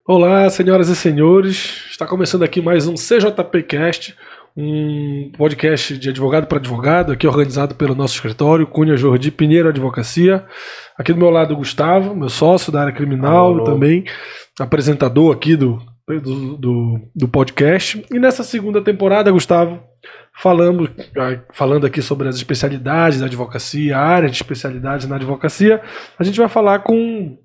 Olá, senhoras e senhores. Está começando aqui mais um CJPcast, um podcast de advogado para advogado, aqui organizado pelo nosso escritório, Cunha Jordi Pinheiro Advocacia. Aqui do meu lado, o Gustavo, meu sócio da área criminal, e também apresentador aqui do podcast. E nessa segunda temporada, Gustavo, falando aqui sobre as especialidades da advocacia, a área de especialidades na advocacia, a gente vai falar com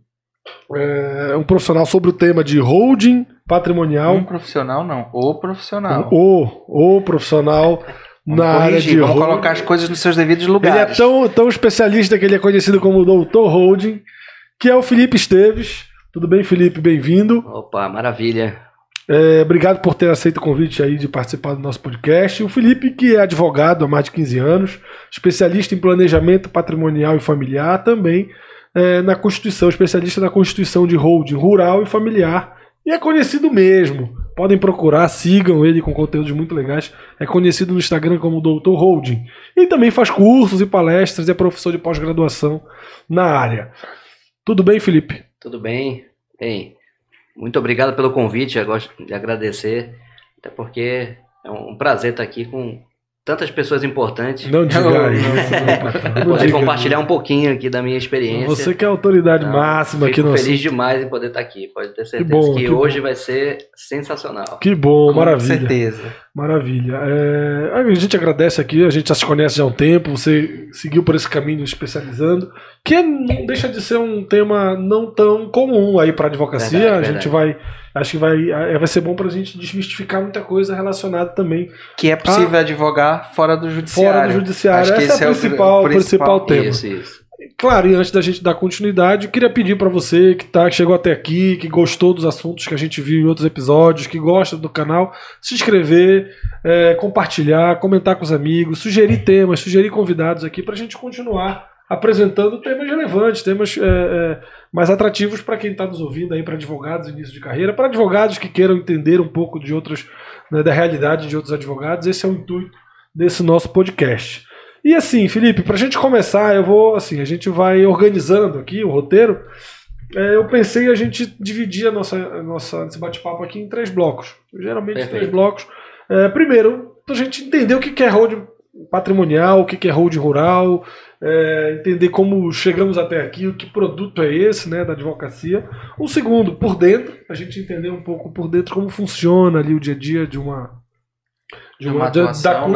um profissional sobre o tema de holding patrimonial. Um profissional não, o profissional. O profissional na área de holding. Vamos colocar as coisas nos seus devidos lugares. Ele é tão especialista que ele é conhecido como Doutor Holding, que é o Felipe Esteves. Tudo bem, Felipe? Bem-vindo. Opa, maravilha. Obrigado por ter aceito o convite aí de participar do nosso podcast. O Felipe, que é advogado há mais de 15 anos, especialista em planejamento patrimonial e familiar, também na Constituição, especialista na Constituição de holding rural e familiar, e é conhecido mesmo. Podem procurar, sigam ele com conteúdos muito legais. É conhecido no Instagram como Doutor Holding. E também faz cursos e palestras e é professor de pós-graduação na área. Tudo bem, Felipe? Tudo bem. Bem, muito obrigado pelo convite. Eu gosto de agradecer, até porque é um prazer estar aqui com tantas pessoas importantes. Não diga poder compartilhar um pouquinho aqui da minha experiência. Você que é a autoridade máxima aqui no Fico feliz demais em poder estar aqui. Pode ter certeza que hoje vai ser sensacional. Que bom, maravilha. Com certeza. Maravilha. A gente agradece aqui, a gente já se conhece já há um tempo, você seguiu por esse caminho especializando, que não deixa de ser um tema não tão comum aí para a advocacia. Verdade. A gente acho que vai ser bom para a gente desmistificar muita coisa relacionada também. Que é possível advogar fora do judiciário. Fora do judiciário. Acho que esse é o principal tema. Isso. Claro, e antes da gente dar continuidade, eu queria pedir para você que chegou até aqui, que gostou dos assuntos que a gente viu em outros episódios, que gosta do canal, se inscrever, compartilhar, comentar com os amigos, sugerir temas, sugerir convidados aqui para a gente continuar apresentando temas relevantes, temas mais atrativos para quem está nos ouvindo aí, para advogados início de carreira, para advogados que queiram entender um pouco de outros, da realidade de outros advogados. Esse é o intuito desse nosso podcast. E assim, Felipe, para a gente começar, a gente vai organizando aqui o roteiro. Eu pensei a gente dividir esse bate-papo aqui em 3 blocos. Geralmente 3 blocos. Primeiro, para a gente entender o que é holding patrimonial, o que é holding rural, entender como chegamos até aqui, que produto é esse, né, da advocacia. O segundo, por dentro, a gente entender um pouco por dentro como funciona ali o dia a dia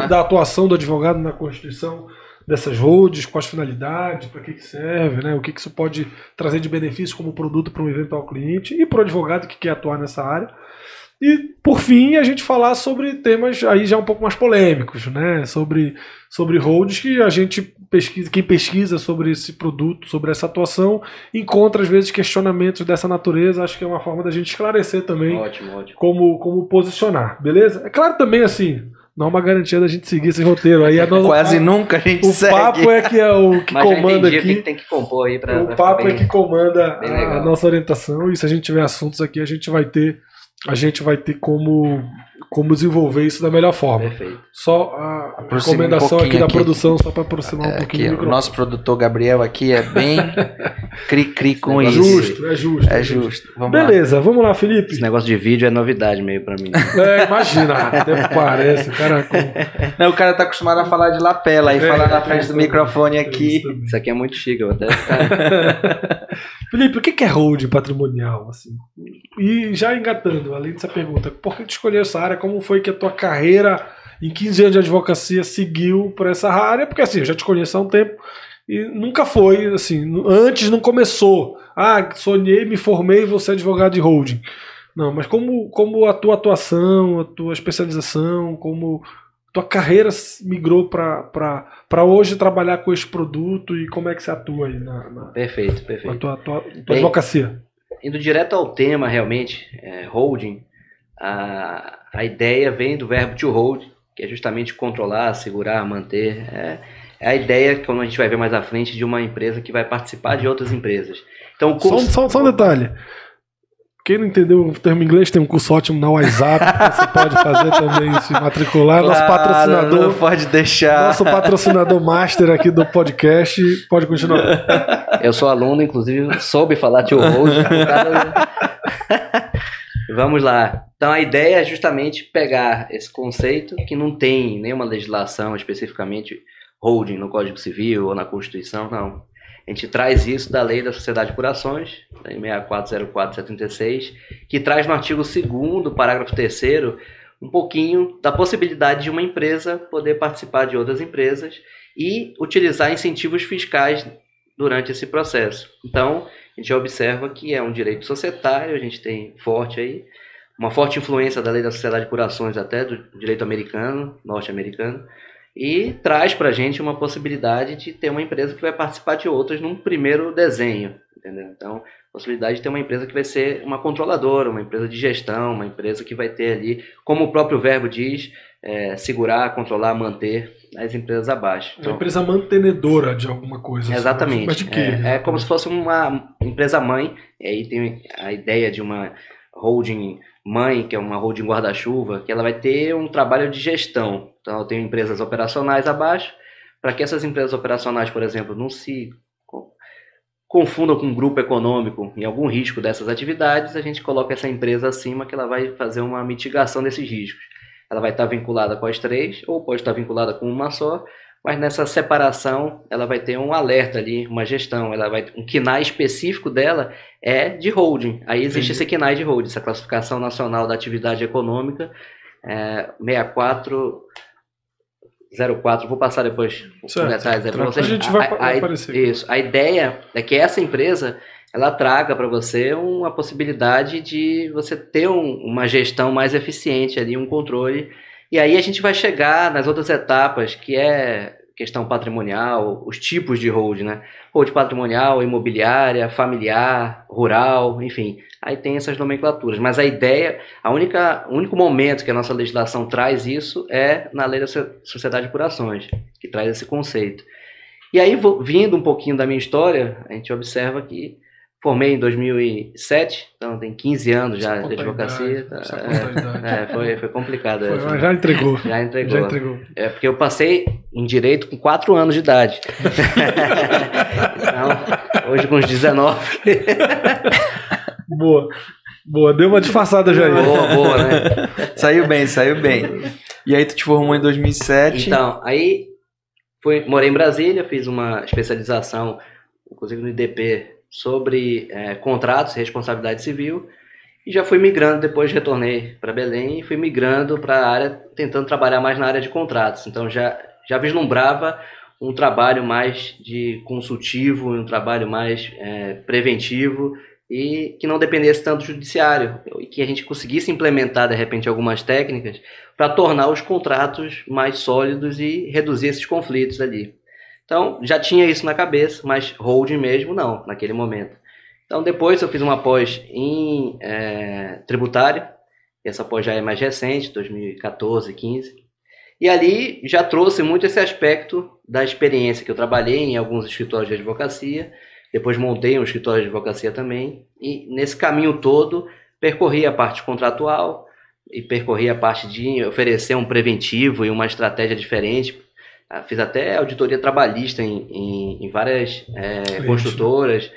da atuação do advogado na constituição dessas holdings, quais finalidades, para que serve, né, o que isso pode trazer de benefício como produto para um eventual cliente e para o advogado que quer atuar nessa área. E, por fim, a gente falar sobre temas aí já um pouco mais polêmicos, né? Sobre holdings que a gente pesquisa, quem pesquisa sobre esse produto, sobre essa atuação, encontra às vezes questionamentos dessa natureza. Acho que é uma forma da gente esclarecer também ótimo. Como posicionar, beleza? É claro também assim, não é uma garantia da gente seguir esse roteiro. Aí quase nunca a gente segue. O papo é que é o que comanda aqui. O que tem que compor aí para o papo é que comanda a nossa orientação. E se a gente tiver assuntos aqui, a gente vai ter como desenvolver isso da melhor forma. Perfeito. Só a recomendação aqui da produção, só para aproximar um pouquinho do microfone. O nosso produtor Gabriel aqui é bem cri-cri com isso. É justo. Vamos lá, Felipe. Esse negócio de vídeo é novidade meio para mim. Imagina, até parece. O cara tá acostumado a falar de lapela e falar na frente do microfone aqui. Isso aqui é muito chique, eu até Felipe, o que é holding patrimonial? Assim? E já engatando, além dessa pergunta, por que tu escolheu essa área? Como foi que a tua carreira em 15 anos de advocacia seguiu para essa área? Porque assim, eu já te conheço há um tempo e nunca foi, assim, antes não começou. Sonhei, me formei, vou ser advogado de holding. Não, mas como a tua atuação, a tua especialização, como tua carreira migrou para hoje trabalhar com esse produto e como é que você atua aí Perfeito. na tua advocacia? Indo direto ao tema, realmente, holding, a ideia vem do verbo to hold, que é justamente controlar, segurar, manter. É a ideia, como a gente vai ver mais à frente, de uma empresa que vai participar de outras empresas. Então, só um detalhe. Quem não entendeu o termo inglês, tem um curso ótimo na WhatsApp, você pode fazer também, se matricular. Claro, nosso patrocinador, não pode deixar. Nosso patrocinador master aqui do podcast, pode continuar. Eu sou aluno, inclusive soube falar to hold. Vamos lá. Então a ideia é justamente pegar esse conceito que não tem nenhuma legislação especificamente holding no Código Civil ou na Constituição, não. A gente traz isso da Lei da Sociedade por Ações, Lei 6404/76, que traz no artigo 2º, parágrafo 3º, um pouquinho da possibilidade de uma empresa poder participar de outras empresas e utilizar incentivos fiscais durante esse processo. Então, a gente observa que é um direito societário, a gente tem uma forte influência da Lei da Sociedade por Ações até do direito americano, norte-americano, e traz para a gente uma possibilidade de ter uma empresa que vai participar de outras num primeiro desenho, entendeu? Então, possibilidade de ter uma empresa que vai ser uma controladora, uma empresa de gestão, uma empresa que vai ter ali, como o próprio verbo diz, segurar, controlar, manter as empresas abaixo. Uma empresa mantenedora de alguma coisa. Exatamente. Mas de quê? É como se fosse uma empresa mãe, e aí tem a ideia de uma holding mãe, que é uma holding guarda-chuva, que ela vai ter um trabalho de gestão. Então, eu tenho empresas operacionais abaixo, para que essas empresas operacionais, por exemplo, não se confundam com um grupo econômico em algum risco dessas atividades, a gente coloca essa empresa acima, que ela vai fazer uma mitigação desses riscos. Ela vai estar vinculada com as 3, ou pode estar vinculada com uma só, mas nessa separação ela vai ter um alerta ali, uma gestão, um KNAI específico dela é de holding. Aí existe esse KNAI de holding, essa classificação nacional da atividade econômica, 6404, vou passar depois os detalhes aí para vocês. A gente vai aparecer. Isso. A ideia é que essa empresa ela traga para você uma possibilidade de você ter uma gestão mais eficiente ali, um controle. E aí a gente vai chegar nas outras etapas, que é questão patrimonial, os tipos de holding, né? Holding patrimonial, imobiliária, familiar, rural, enfim. Aí tem essas nomenclaturas. Mas a ideia, o único momento que a nossa legislação traz isso é na Lei da Sociedade por Ações, que traz esse conceito. E aí, vindo um pouquinho da minha história, a gente observa que formei em 2007, então tem 15 anos já de advocacia. Foi complicado. Já entregou. Já entregou. É porque eu passei em direito com 4 anos de idade. Então, hoje com uns 19. Boa, deu uma disfarçada já aí. Boa, né? Saiu bem. E aí tu te formou em 2007? Então, aí morei em Brasília, fiz uma especialização, inclusive no IDP, sobre contratos e responsabilidade civil, e já fui migrando, depois retornei para Belém e fui migrando para a área, tentando trabalhar mais na área de contratos. Então já vislumbrava um trabalho mais de consultivo, um trabalho mais preventivo, e que não dependesse tanto do judiciário, e que a gente conseguisse implementar, de repente, algumas técnicas para tornar os contratos mais sólidos e reduzir esses conflitos ali. Então, já tinha isso na cabeça, mas holding mesmo não, naquele momento. Então, depois eu fiz uma pós em tributário, essa pós já é mais recente, 2014, 15, e ali já trouxe muito esse aspecto da experiência que eu trabalhei em alguns escritórios de advocacia, depois montei um escritório de advocacia também, e nesse caminho todo percorri a parte contratual e percorri a parte de oferecer um preventivo e uma estratégia diferente. Fiz até auditoria trabalhista em várias construtoras,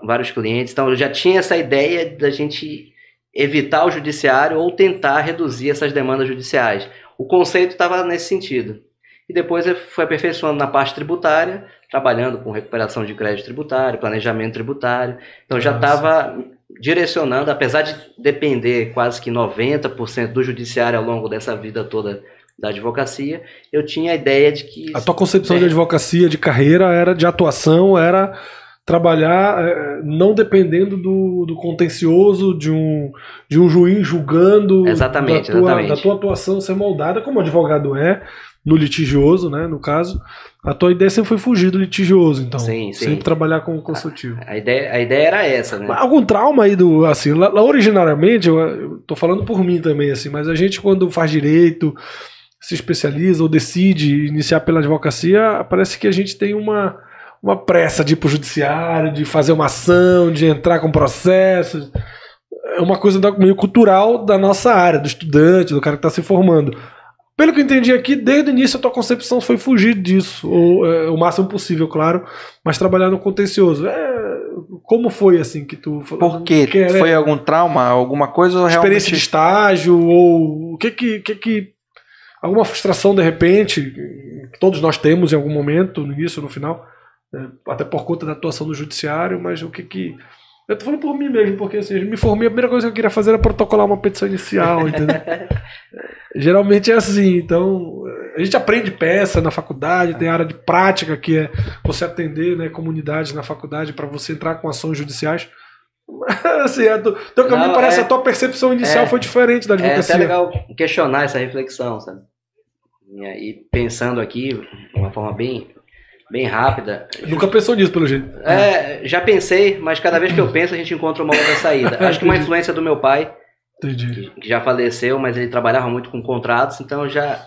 vários clientes. Então, eu já tinha essa ideia da gente evitar o judiciário ou tentar reduzir essas demandas judiciais. O conceito estava nesse sentido. E depois eu fui aperfeiçoando na parte tributária, trabalhando com recuperação de crédito tributário, planejamento tributário. Então, já estava direcionando, apesar de depender quase que 90% do judiciário ao longo dessa vida toda da advocacia, eu tinha a ideia de que... A tua concepção de advocacia, de carreira, era de atuação, era trabalhar não dependendo do contencioso, de um juiz julgando. Exatamente. Da tua atuação ser moldada, como o advogado no litigioso, né, no caso. A tua ideia sempre foi fugir do litigioso, então. Sim. Sempre trabalhar com o consultivo. A ideia era essa, né? Algum trauma aí assim, lá originariamente, eu tô falando por mim também, assim, mas a gente quando faz direito, se especializa ou decide iniciar pela advocacia, parece que a gente tem uma pressa de ir pro judiciário, de fazer uma ação, de entrar com processo. É uma coisa meio cultural da nossa área, do estudante, do cara que está se formando. Pelo que eu entendi aqui, desde o início a tua concepção foi fugir disso, ou o máximo possível, claro, mas trabalhar no contencioso. como foi assim que tu... Por quê? Foi algum trauma, alguma coisa? Ou experiência de estágio, ou o que alguma frustração de repente, que todos nós temos em algum momento, no início, no final, até por conta da atuação do judiciário, mas o que... Eu tô falando por mim mesmo, porque assim, eu me formei, a primeira coisa que eu queria fazer era protocolar uma petição inicial, entendeu? Geralmente é assim, então a gente aprende peça na faculdade, tem área de prática que é você atender, né, comunidades na faculdade para você entrar com ações judiciais. Assim, teu caminho parece a tua percepção inicial foi diferente da advocacia. É até legal questionar essa reflexão, sabe? E aí, pensando aqui de uma forma bem rápida. Nunca pensou nisso, pelo jeito. Já pensei, mas cada vez que eu penso a gente encontra uma outra saída. Acho que uma influência do meu pai, que já faleceu, mas ele trabalhava muito com contratos, então eu já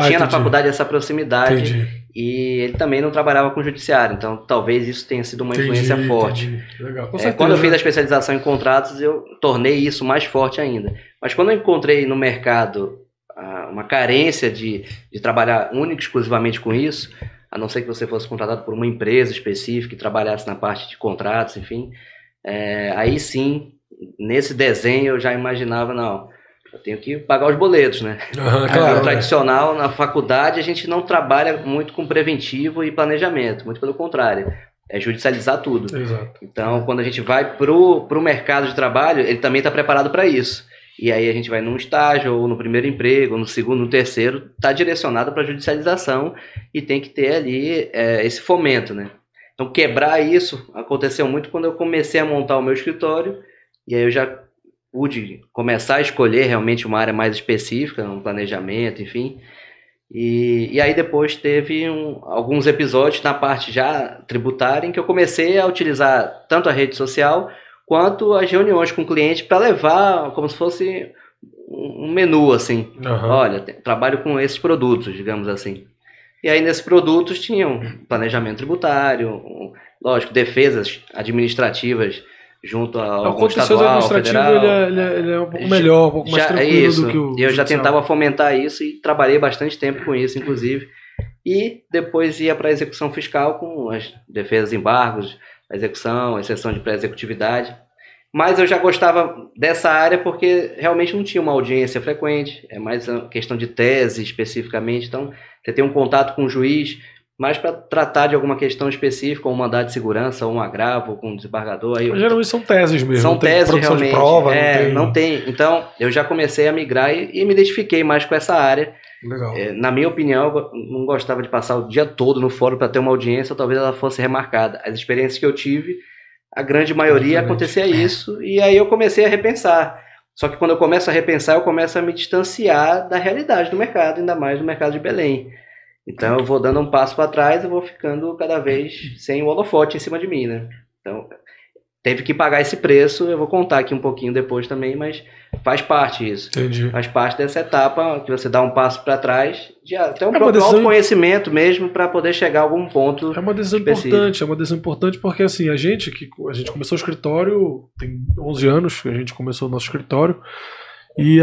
tinha na faculdade essa proximidade. E ele também não trabalhava com judiciário, então talvez isso tenha sido uma influência forte. Legal. Quando eu fiz a especialização em contratos, eu tornei isso mais forte ainda. Mas quando eu encontrei no mercado uma carência de trabalhar única e exclusivamente com isso, a não ser que você fosse contratado por uma empresa específica e trabalhasse na parte de contratos, enfim, aí sim, nesse desenho eu já imaginava, não, eu tenho que pagar os boletos, né? Claro, tradicional, na faculdade, a gente não trabalha muito com preventivo e planejamento, muito pelo contrário, é judicializar tudo. Exato. Então, quando a gente vai pro mercado de trabalho, ele também está preparado para isso. E aí a gente vai num estágio, ou no primeiro emprego, ou no segundo, no terceiro, está direcionado para judicialização e tem que ter ali esse fomento, né? Então quebrar isso aconteceu muito quando eu comecei a montar o meu escritório, e aí eu já pude começar a escolher realmente uma área mais específica, um planejamento, enfim. E aí depois teve alguns episódios na parte já tributária em que eu comecei a utilizar tanto a rede social quanto as reuniões com o cliente para levar como se fosse um menu, assim. Olha, trabalho com esses produtos, digamos assim. E aí nesses produtos tinham planejamento tributário, lógico, defesas administrativas junto ao estadual, federal. Ele é um pouco melhor, um pouco mais tranquilo do que o E eu já tentava fomentar isso e trabalhei bastante tempo com isso, inclusive. E depois ia para a execução fiscal com as defesas, embargos, a execução, a exceção de pré-executividade. Mas eu já gostava dessa área porque realmente não tinha uma audiência frequente, é mais uma questão de tese especificamente, então você tem um contato com o juiz, mais para tratar de alguma questão específica, ou um mandado de segurança, ou um agravo, com um desembargador. Aí geralmente são teses mesmo. São teses realmente. De prova, não tem. Então eu já comecei a migrar e me identifiquei mais com essa área. Legal. Na minha opinião, eu não gostava de passar o dia todo no fórum para ter uma audiência, ou talvez ela fosse remarcada. As experiências que eu tive, a grande maioria acontecia isso, e aí eu comecei a repensar. Só que quando eu começo a repensar, eu começo a me distanciar da realidade do mercado, ainda mais do mercado de Belém. Então eu vou dando um passo para trás e vou ficando cada vez sem o holofote em cima de mim, né? Então teve que pagar esse preço, eu vou contar aqui um pouquinho depois também, mas faz parte isso. Entendi. Faz parte dessa etapa que você dá um passo para trás, de até um próprio autoconhecimento mesmo, para poder chegar a algum ponto. É uma decisão importante, porque assim, a gente começou o escritório, tem 11 anos que a gente começou o nosso escritório, e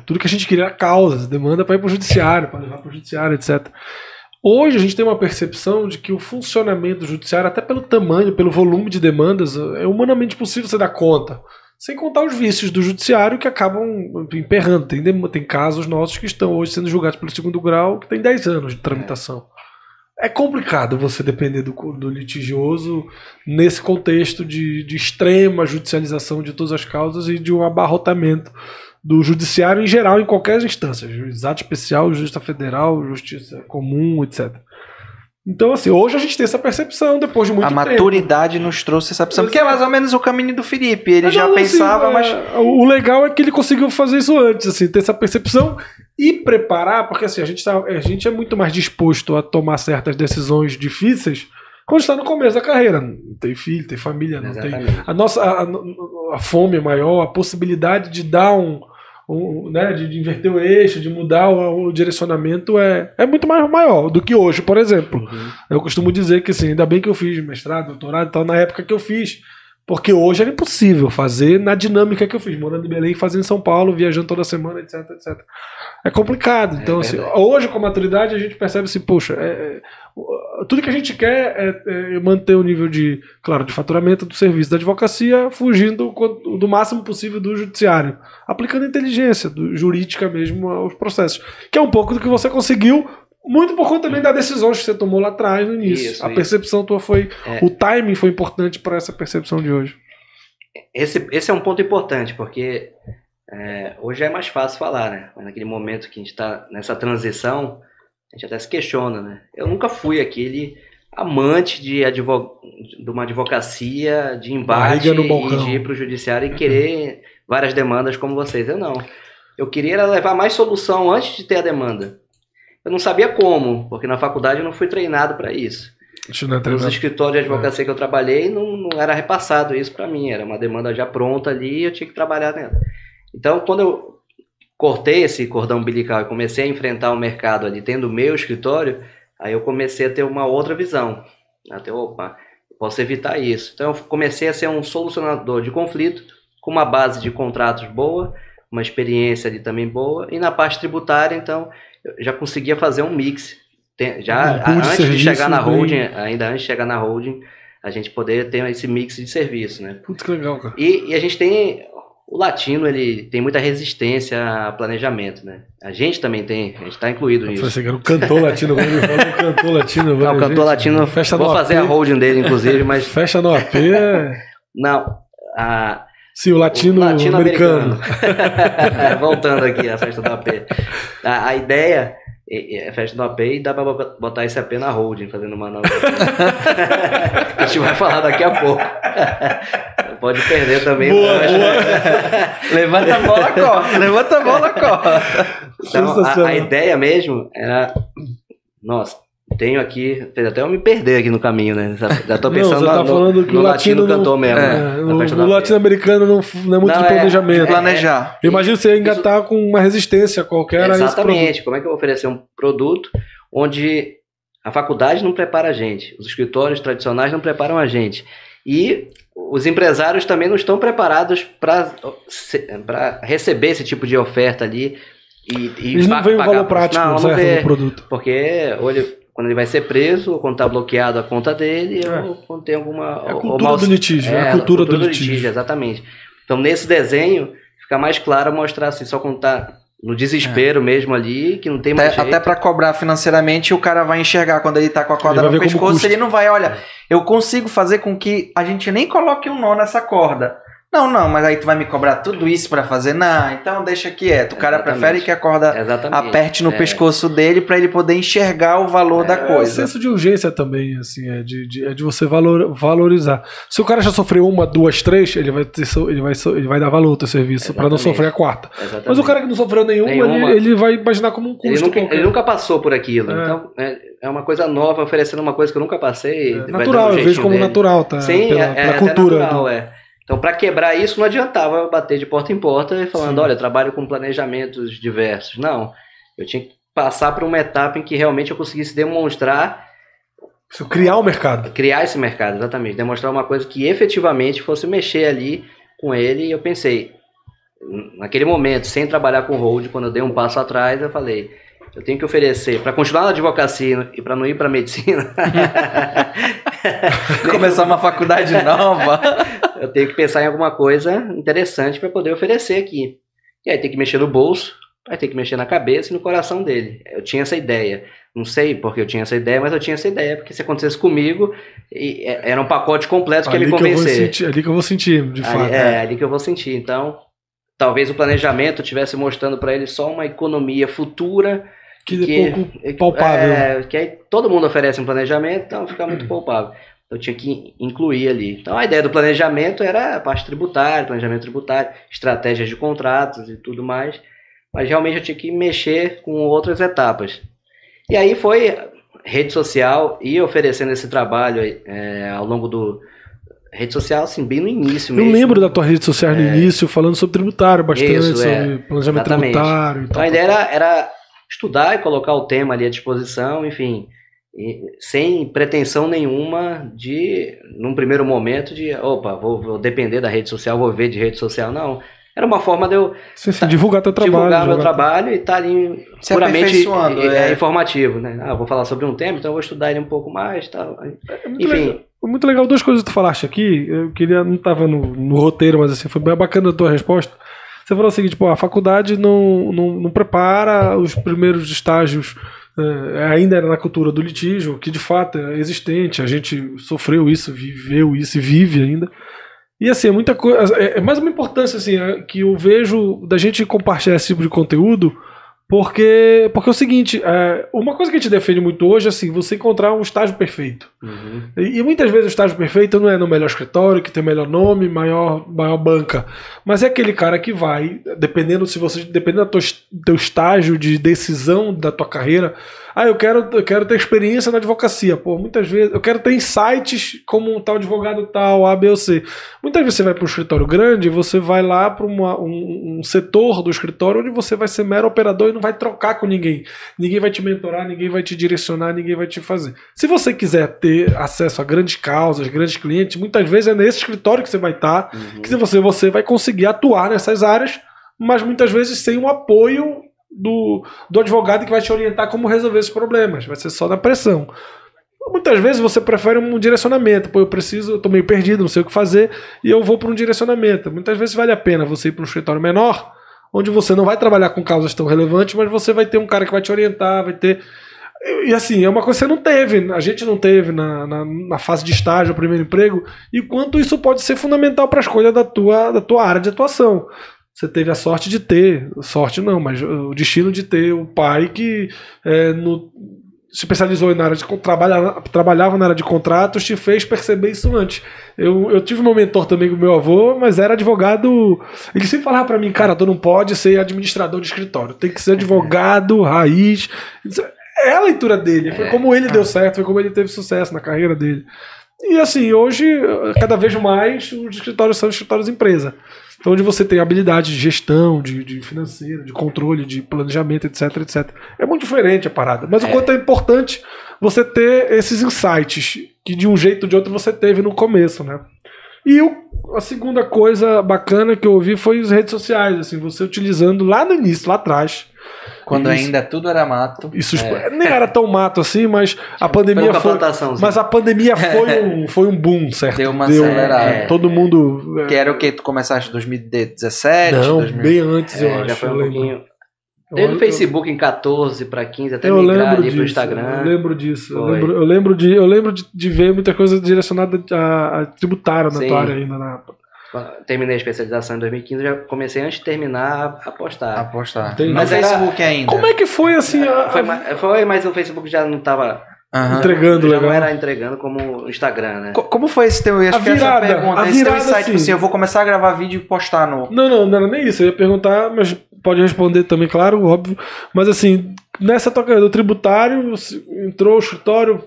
tudo que a gente queria era causas, demanda para ir para o judiciário, para levar para o judiciário, etc. Hoje a gente tem uma percepção de que o funcionamento do judiciário, até pelo tamanho, pelo volume de demandas, é humanamente possível você dar conta. Sem contar os vícios do judiciário que acabam emperrando. Tem casos nossos que estão hoje sendo julgados pelo segundo grau que tem 10 anos de tramitação. É complicado você depender do litigioso nesse contexto de extrema judicialização de todas as causas e de um abarrotamento do judiciário em geral, em qualquer instância, juizado especial, justiça federal, justiça comum, etc. Então, assim, hoje a gente tem essa percepção depois de muito tempo. A maturidade nos trouxe essa percepção, que é mais ou menos o caminho do Felipe. Ele já pensava, mas... O legal é que ele conseguiu fazer isso antes, assim, ter essa percepção e preparar, porque assim, a gente é muito mais disposto a tomar certas decisões difíceis quando está no começo da carreira. Não tem filho, tem família, não tem... A fome é maior, a possibilidade de dar né, de inverter o eixo, de mudar o direcionamento é muito mais maior do que hoje, por exemplo. Eu costumo dizer que assim, ainda bem que eu fiz mestrado, doutorado e tal, na época que eu fiz, porque hoje era impossível fazer na dinâmica que eu fiz, morando em Belém, fazendo em São Paulo, viajando toda semana, etc, etc. É complicado. Então, assim, hoje com a maturidade a gente percebe assim, poxa, tudo que a gente quer é manter o nível de, claro, de faturamento do serviço da advocacia, fugindo do máximo possível do judiciário, aplicando inteligência jurídica mesmo aos processos, que é um pouco do que você conseguiu, muito por conta também das decisões que você tomou lá atrás, no início. A percepção tua foi, o timing foi importante para essa percepção de hoje. Esse é um ponto importante, porque hoje é mais fácil falar, né? Mas naquele momento que a gente está nessa transição, a gente até se questiona, né? Eu nunca fui aquele amante de uma advocacia, de embate e de ir para o judiciário e querer várias demandas como vocês. Eu não. Eu queria levar mais solução antes de ter a demanda. Eu não sabia como, porque na faculdade eu não fui treinado para isso. Nos escritórios de advocacia que eu trabalhei, não era repassado isso para mim. Era uma demanda já pronta ali e eu tinha que trabalhar nela. Então, quando eu cortei esse cordão umbilical e comecei a enfrentar o mercado ali, tendo o meu escritório, aí eu comecei a ter uma outra visão. Até, opa, posso evitar isso. Então, eu comecei a ser um solucionador de conflito, com uma base de contratos boa, uma experiência ali também boa, e na parte tributária, então, eu já conseguia fazer um mix. Antes de chegar na holding, ainda antes de chegar na holding, a gente poder ter esse mix de serviço, né? Putz, que legal, cara. E a gente tem... O latino, ele tem muita resistência a planejamento, né? A gente também tem, a gente está incluído nisso. Você o cantor latino, o cantor latino. Não, o cantor latino, vou fazer a holding dele, inclusive, mas... Fecha no AP Não, sim, o latino-americano. Voltando aqui à festa do AP. A ideia é festa do AP e dá para botar esse AP na holding, fazendo uma nova... A gente vai falar daqui a pouco. Pode perder também. Boa. Levanta a bola, corta. Levanta a bola, corta. Então, a ideia mesmo era... Nossa, tenho aqui... Fez até eu me perder aqui no caminho, né? Já tô pensando no latino cantor mesmo. O latino-americano não é muito de planejamento. Planejar. Eu imagino que você ainda tá com uma resistência qualquer. Exatamente. Como é que eu vou oferecer um produto onde a faculdade não prepara a gente, os escritórios tradicionais não preparam a gente, e os empresários também não estão preparados para receber esse tipo de oferta ali. Eles não veem o valor prático não vê, do produto. Porque quando ele vai ser preso, ou quando está bloqueado a conta dele, ou quando tem alguma... É a cultura do litígio. A cultura do litígio, exatamente. Então, nesse desenho, fica mais claro mostrar assim, só quando está no desespero mesmo ali, que não tem mais jeito. Até para cobrar financeiramente, o cara vai enxergar quando ele tá com a corda no pescoço, ele não vai, olha, eu consigo fazer com que a gente nem coloque um nó nessa corda. Não, mas aí tu vai me cobrar tudo isso pra fazer? Não, então deixa quieto. O cara prefere que a corda aperte no pescoço dele pra ele poder enxergar o valor da coisa. É o senso de urgência também, assim, é de você valorizar. Se o cara já sofreu 1, 2, 3, ele vai dar valor ao teu serviço pra não sofrer a quarta. Exatamente. Mas o cara que não sofreu nenhuma, ele vai imaginar como um custo. Ele nunca passou por aquilo. Então, é uma coisa nova, oferecendo uma coisa que eu nunca passei. Natural, eu vejo como natural, tá? Sim, pela cultura. Natural, Então, para quebrar isso, não adiantava eu bater de porta em porta e falando, olha, eu trabalho com planejamentos diversos. Não, eu tinha que passar por uma etapa em que realmente eu conseguisse demonstrar... Criar o mercado. Criar esse mercado, exatamente. Demonstrar uma coisa que efetivamente fosse mexer ali com ele. E eu pensei, naquele momento, sem trabalhar com hold, quando eu dei um passo atrás, eu falei... Eu tenho que oferecer, para continuar na advocacia e para não ir para medicina... Começar uma faculdade nova... Eu tenho que pensar em alguma coisa interessante para poder oferecer aqui. E aí tem que mexer no bolso, aí tem que mexer na cabeça e no coração dele. Eu tinha essa ideia. Não sei porque eu tinha essa ideia, mas eu tinha essa ideia. Porque se acontecesse comigo, era um pacote completo que ia me convencer. Ali que eu vou sentir, de fato. Ali que eu vou sentir. Então, talvez o planejamento estivesse mostrando para ele só uma economia futura... Que é pouco palpável. Que aí todo mundo oferece um planejamento, então fica muito palpável. Eu tinha que incluir ali. Então a ideia do planejamento era a parte tributária, planejamento tributário, estratégias de contratos e tudo mais. Mas realmente eu tinha que mexer com outras etapas. E aí foi rede social e oferecendo esse trabalho ao longo do... Rede social, assim, bem no início mesmo. Eu lembro da tua rede social no início, falando sobre tributário, bastante, sobre planejamento tributário. Então a ideia era estudar e colocar o tema ali à disposição, enfim... sem pretensão nenhuma de, num primeiro momento, de, vou depender da rede social, vou ver de rede social, não. Era uma forma de eu divulgar teu trabalho. Divulgar meu trabalho e estar ali puramente informativo, né? Vou falar sobre um tema, então eu vou estudar ele um pouco mais, tal. Enfim. Muito legal, duas coisas que tu falaste aqui, eu queria, não estava no roteiro, mas assim, foi bem bacana a tua resposta. Você falou o seguinte, a faculdade não prepara os primeiros estágios, ainda era na cultura do litígio, que de fato é existente, a gente sofreu isso, viveu isso e vive ainda. E assim, é muita coisa. É mais uma importância assim, que eu vejo da gente compartilhar esse tipo de conteúdo, porque é o seguinte, uma coisa que a gente defende muito hoje é assim, você encontrar um estágio perfeito. Uhum. E muitas vezes o estágio perfeito não é no melhor escritório, que tem o melhor nome, maior banca, mas é aquele cara que vai, dependendo do teu estágio de decisão da tua carreira. Eu quero ter experiência na advocacia. Muitas vezes eu quero ter insights como um tal advogado tal, A, B ou C. Muitas vezes você vai para um escritório grande, você vai lá para um setor do escritório onde você vai ser mero operador e não vai trocar com ninguém. Ninguém vai te mentorar, ninguém vai te direcionar, ninguém vai te fazer. Se você quiser ter acesso a grandes causas, grandes clientes, muitas vezes é nesse escritório que você vai estar, que você vai conseguir atuar nessas áreas, mas muitas vezes sem o apoio do advogado que vai te orientar como resolver esses problemas. Vai ser só na pressão. Muitas vezes você prefere um direcionamento. Eu tô meio perdido, não sei o que fazer, e eu vou para um direcionamento. Muitas vezes vale a pena você ir para um escritório menor, onde você não vai trabalhar com causas tão relevantes, mas você vai ter um cara que vai te orientar, vai ter... E assim, é uma coisa que você não teve, a gente não teve na fase de estágio, o primeiro emprego, e quanto isso pode ser fundamental para a escolha da tua área de atuação. Você teve a sorte de ter, sorte não, mas o destino de ter o pai que se especializou na área de trabalhava na área de contratos, te fez perceber isso antes. Eu tive meu mentor também com meu avô, mas era advogado. Ele sempre falava pra mim, cara, tu não pode ser administrador de escritório, tem que ser advogado, raiz. É a leitura dele, foi como ele deu certo, foi como ele teve sucesso na carreira dele. E assim, hoje, cada vez mais, os escritórios são escritórios empresa. Então, onde você tem habilidade de gestão, de financeiro, de controle, de planejamento, etc, etc. É muito diferente a parada. Mas o quanto é importante você ter esses insights que de um jeito ou de outro você teve no começo, né? E a segunda coisa bacana que eu ouvi foi as redes sociais, assim, você utilizando lá no início, lá atrás. Quando ainda tudo era mato. Isso nem era tão mato assim, mas a pandemia foi um boom, certo? Deu uma acelerada. Todo mundo... Que era o que? Tu começaste em 2017? Não, bem antes, eu acho. Já foi um pouquinho... Desde o Facebook em 14 para 15, até migrar ali pro Instagram. Eu lembro disso. Eu lembro de ver muita coisa direcionada a tributária na tua área ainda. Terminei a especialização em 2015, já comecei antes de terminar a postar. Mas Facebook ainda. Como é que foi assim? Foi, mas o Facebook já não estava entregando já legal. Não era entregando como o Instagram, né? Como foi esse teu? Acho que essa pergunta. Esse teu insight, tipo assim, eu vou começar a gravar vídeo e postar no... Não era nem isso. Eu ia perguntar, mas pode responder também, claro, óbvio. Mas assim, nessa toca do tributário, entrou o escritório,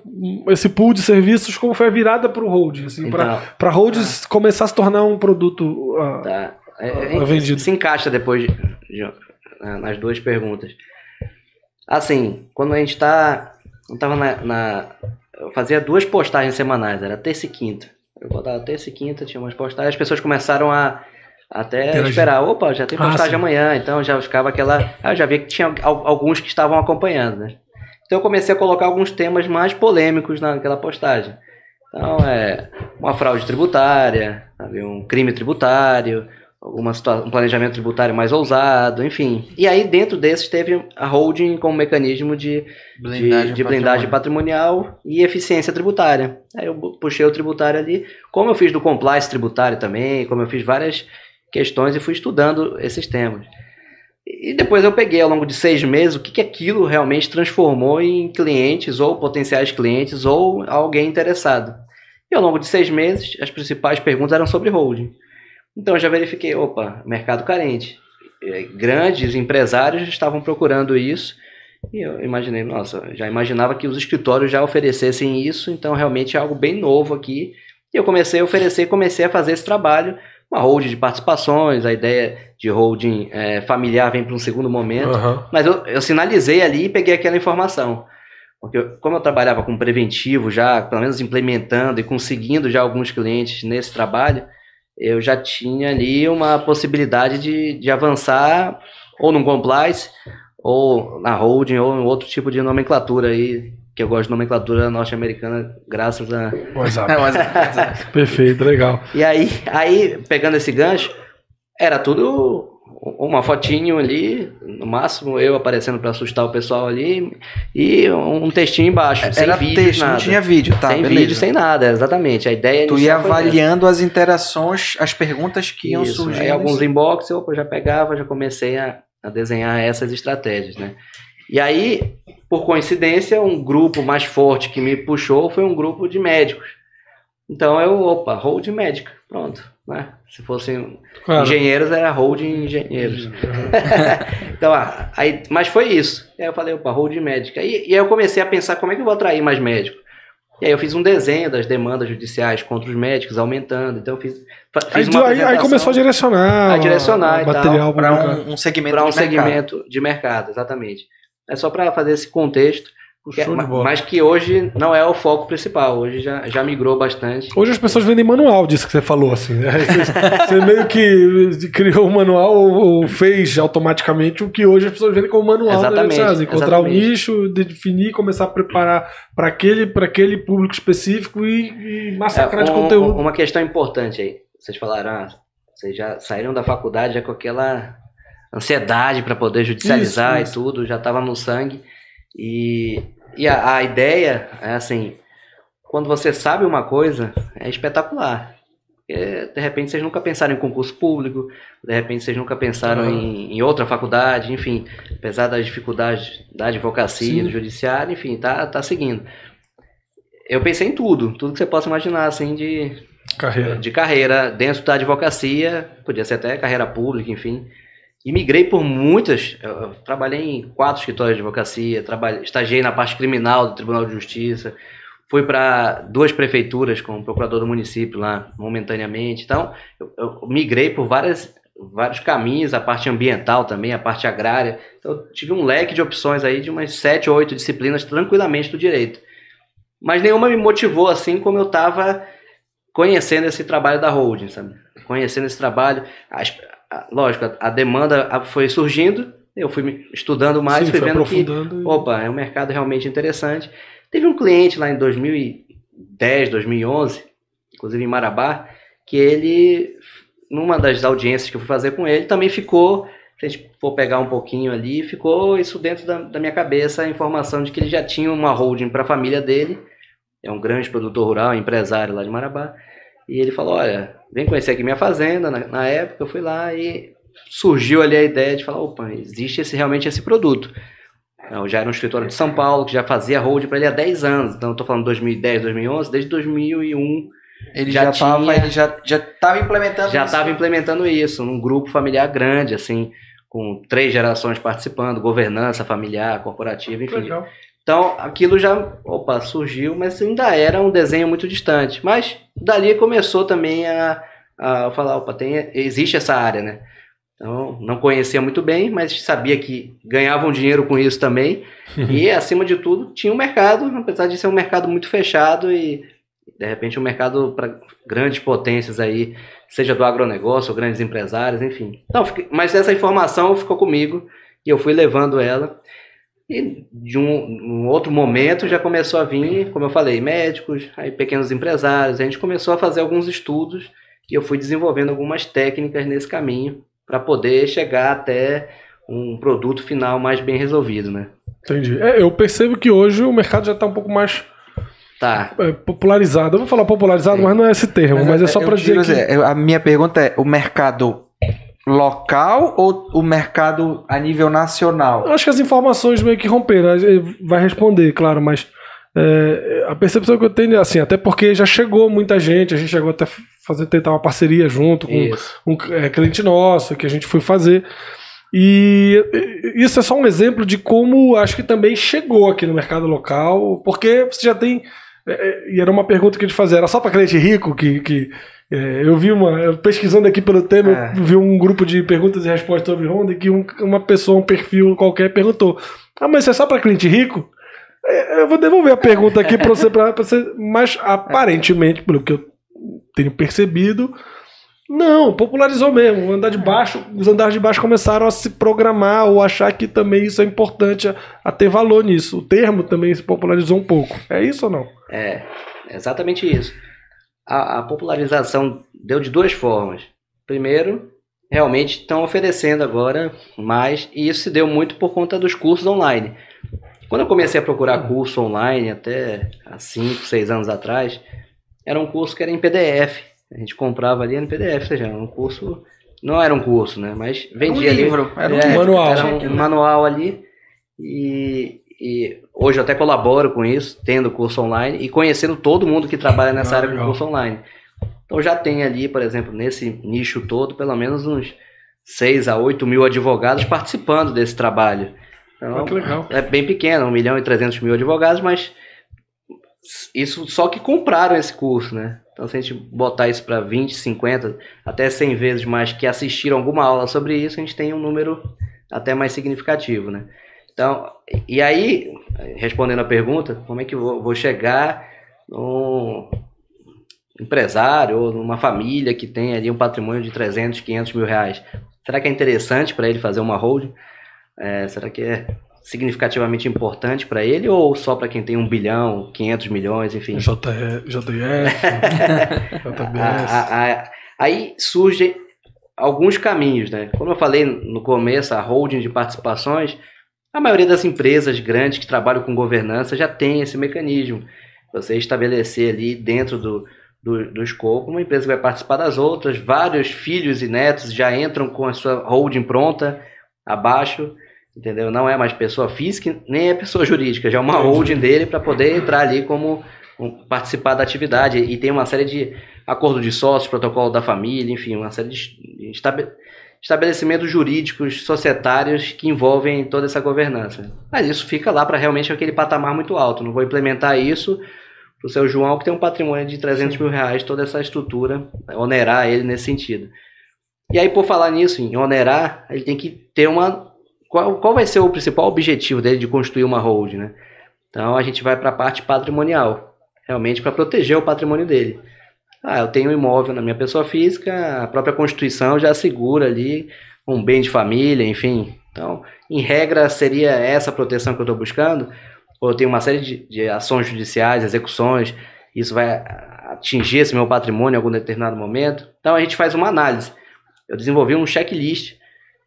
esse pool de serviços, como foi a virada para o holding? Assim, então, para holding começar a se tornar um produto vendido. Se encaixa depois nas duas perguntas. Assim, quando a gente estava eu fazia 2 postagens semanais, era terça e quinta. Eu botava terça e quinta, tinha umas postagens, as pessoas começaram a até esperar, já tem postagem amanhã, então já ficava aquela... eu já vi que tinha alguns que estavam acompanhando, né? Então eu comecei a colocar alguns temas mais polêmicos naquela postagem. Então, uma fraude tributária, sabe? Um crime tributário, um planejamento tributário mais ousado, enfim. E aí, dentro desses, teve a holding como mecanismo de blindagem patrimonial e eficiência tributária. Aí eu puxei o tributário ali, como eu fiz do compliance tributário também, como eu fiz várias questões e fui estudando esses temas. E depois eu peguei, ao longo de 6 meses, o que aquilo realmente transformou em clientes, ou potenciais clientes, ou alguém interessado. E ao longo de 6 meses, as principais perguntas eram sobre holding. Então eu já verifiquei, mercado carente. Grandes empresários estavam procurando isso, e eu imaginei, já imaginava que os escritórios já oferecessem isso, então realmente é algo bem novo aqui. E eu comecei a oferecer, comecei a fazer esse trabalho, uma holding de participações, a ideia de holding familiar vem para um segundo momento, mas eu sinalizei ali e peguei aquela informação. Porque como eu trabalhava com preventivo já, pelo menos implementando e conseguindo já alguns clientes nesse trabalho, eu já tinha ali uma possibilidade de avançar ou num compliance, ou na holding, ou em outro tipo de nomenclatura aí, que eu gosto de nomenclatura norte-americana, graças a... WhatsApp. Perfeito, legal. E aí, pegando esse gancho, era tudo uma fotinho ali, no máximo eu aparecendo para assustar o pessoal ali, e um textinho embaixo, era sem vídeo, texto, nada. Não tinha vídeo, tá? Sem beleza. vídeo, sem nada, exatamente. A ideia Tu ia avaliando as interações, as perguntas que iam surgindo. Aí alguns inbox eu já pegava, já comecei a desenhar essas estratégias, né? E aí, por coincidência, um grupo mais forte que me puxou foi um grupo de médicos. Então holding médica, pronto, né? Se fossem engenheiros, era holding engenheiros. Então, mas foi isso. Aí eu falei, holding médica. E aí eu comecei a pensar como é que eu vou atrair mais médicos. E aí eu fiz um desenho das demandas judiciais contra os médicos, aumentando. Então eu fiz uma apresentação. Aí começou a direcionar o material para um segmento de mercado, exatamente. É só para fazer esse contexto. Mas que hoje não é o foco principal. Hoje já migrou bastante. Hoje as pessoas vendem manual disso que você falou, assim, né? Você meio que criou o manual ou fez automaticamente o que hoje as pessoas vendem como manual. Exatamente. Encontrar o nicho, definir, começar a preparar para aquele público específico e massacrar de conteúdo. Uma questão importante aí. Vocês falaram, vocês já saíram da faculdade já com aquela ansiedade para poder judicializar isso. E tudo, já estava no sangue. E a ideia é assim, quando você sabe uma coisa, é espetacular. Porque, de repente vocês nunca pensaram em concurso público, de repente vocês nunca pensaram em outra faculdade, enfim, apesar das dificuldades da advocacia, do judiciário, enfim, tá seguindo. Eu pensei em tudo que você possa imaginar, assim, de carreira dentro da advocacia, podia ser até carreira pública, enfim. E migrei por muitas, eu trabalhei em 4 escritórios de advocacia, estagiei na parte criminal do Tribunal de Justiça, fui para 2 prefeituras como procurador do município lá, momentaneamente. Então, eu migrei por vários caminhos, a parte ambiental também, a parte agrária. Então, eu tive um leque de opções aí de umas 7 ou 8 disciplinas tranquilamente do direito. Mas nenhuma me motivou assim como eu estava conhecendo esse trabalho da holding, sabe? Conhecendo esse trabalho... Lógico, a demanda foi surgindo, eu fui estudando mais, fui vendo que, é um mercado realmente interessante. Teve um cliente lá em 2010, 2011, inclusive em Marabá, que ele, numa das audiências que eu fui fazer com ele, também ficou, se a gente for pegar um pouquinho ali, ficou isso dentro da minha cabeça, a informação de que ele já tinha uma holding para a família dele, é um grande produtor rural, empresário lá de Marabá, e ele falou, olha, vem conhecer aqui minha fazenda. Na época eu fui lá e surgiu ali a ideia de falar, existe realmente esse produto. Eu já era um escritório de São Paulo, que já fazia holding para ele há 10 anos, então eu estou falando 2010, 2011, desde 2001 ele já estava implementando já estava implementando isso, num grupo familiar grande, assim, com 3 gerações participando, governança familiar, corporativa, enfim. Legal. Então, aquilo já surgiu, mas ainda era um desenho muito distante. Mas dali começou também a falar, existe essa área, né? Então, não conhecia muito bem, mas sabia que ganhavam dinheiro com isso também. E, acima de tudo, tinha um mercado, apesar de ser um mercado muito fechado e, de repente, um mercado para grandes potências aí, seja do agronegócio ou grandes empresários, enfim. Então, mas essa informação ficou comigo e eu fui levando ela. E de um outro momento já começou a vir, como eu falei, médicos, aí pequenos empresários. A gente começou a fazer alguns estudos e eu fui desenvolvendo algumas técnicas nesse caminho para poder chegar até um produto final mais bem resolvido, né? Entendi. Eu percebo que hoje o mercado já está um pouco mais popularizado. Eu vou falar popularizado, mas não é esse termo, mas é só para dizer que... A minha pergunta é, o mercado local ou o mercado a nível nacional? Eu acho que as informações meio que romperam. Vai responder, claro, mas a percepção que eu tenho é assim, até porque já chegou muita gente, a gente chegou até tentar uma parceria junto com um cliente nosso, que a gente foi fazer. E isso é só um exemplo de como acho que também chegou aqui no mercado local, porque você já tem... E era uma pergunta que a gente fazia, era só para cliente rico eu vi pesquisando aqui pelo tema, eu vi um grupo de perguntas e respostas sobre Honda que uma pessoa, um perfil qualquer perguntou, mas isso é só para cliente rico? Eu vou devolver a pergunta aqui para você, mas aparentemente, pelo que eu tenho percebido, Não, popularizou mesmo. Os andares de baixo começaram a se programar ou achar que também isso é importante a ter valor nisso. O termo também se popularizou um pouco. É isso ou não? É, exatamente isso. A popularização deu de duas formas. Primeiro, realmente estão oferecendo agora mais, e isso se deu muito por conta dos cursos online. Quando eu comecei a procurar curso online, até há 5, 6 anos atrás, era um curso que era em PDF. A gente comprava ali no PDF, ou seja, um curso, não era um curso, né? Mas vendia ali. Era um manual. Era um manual ali. E hoje eu até colaboro com isso, tendo curso online e conhecendo todo mundo que trabalha nessa área com curso online. Então já tem ali, por exemplo, nesse nicho todo, pelo menos uns 6 a 8 mil advogados participando desse trabalho. Então, que legal. É bem pequeno, 1.300.000 advogados, mas isso só que compraram esse curso, né? Então se a gente botar isso para 20, 50, até 100 vezes mais que assistiram alguma aula sobre isso, a gente tem um número até mais significativo, né? Então, e aí, respondendo a pergunta, como é que eu vou chegar num empresário ou numa família que tem ali um patrimônio de 300, 500 mil reais? Será que é interessante para ele fazer uma holding? Será que é significativamente importante para ele ou só para quem tem 1 bilhão, 500 milhões, enfim? JF, JBS. Aí surgem alguns caminhos, né? Como eu falei no começo, a holding de participações, a maioria das empresas grandes que trabalham com governança já tem esse mecanismo. Você estabelecer ali dentro do escopo uma empresa que vai participar das outras, vários filhos e netos já entram com a sua holding pronta abaixo, entendeu? Não é mais pessoa física, nem é pessoa jurídica, já é uma holding dele para poder entrar ali como participar da atividade. E tem uma série de acordo de sócios, protocolo da família, enfim, uma série de estabelecimentos jurídicos, societários que envolvem toda essa governança. Mas isso fica lá para realmente aquele patamar muito alto. Não vou implementar isso para o seu João, que tem um patrimônio de 300 mil reais, toda essa estrutura, onerar ele nesse sentido. E aí, por falar nisso, em onerar, ele tem que ter uma... Qual vai ser o principal objetivo dele de construir uma holding, né? Então, a gente vai para a parte patrimonial, realmente para proteger o patrimônio dele. Eu tenho um imóvel na minha pessoa física, a própria Constituição já assegura ali um bem de família, enfim. Então, em regra, seria essa proteção que eu estou buscando. Ou eu tenho uma série de ações judiciais, execuções, isso vai atingir esse meu patrimônio em algum determinado momento. Então, a gente faz uma análise. Eu desenvolvi um checklist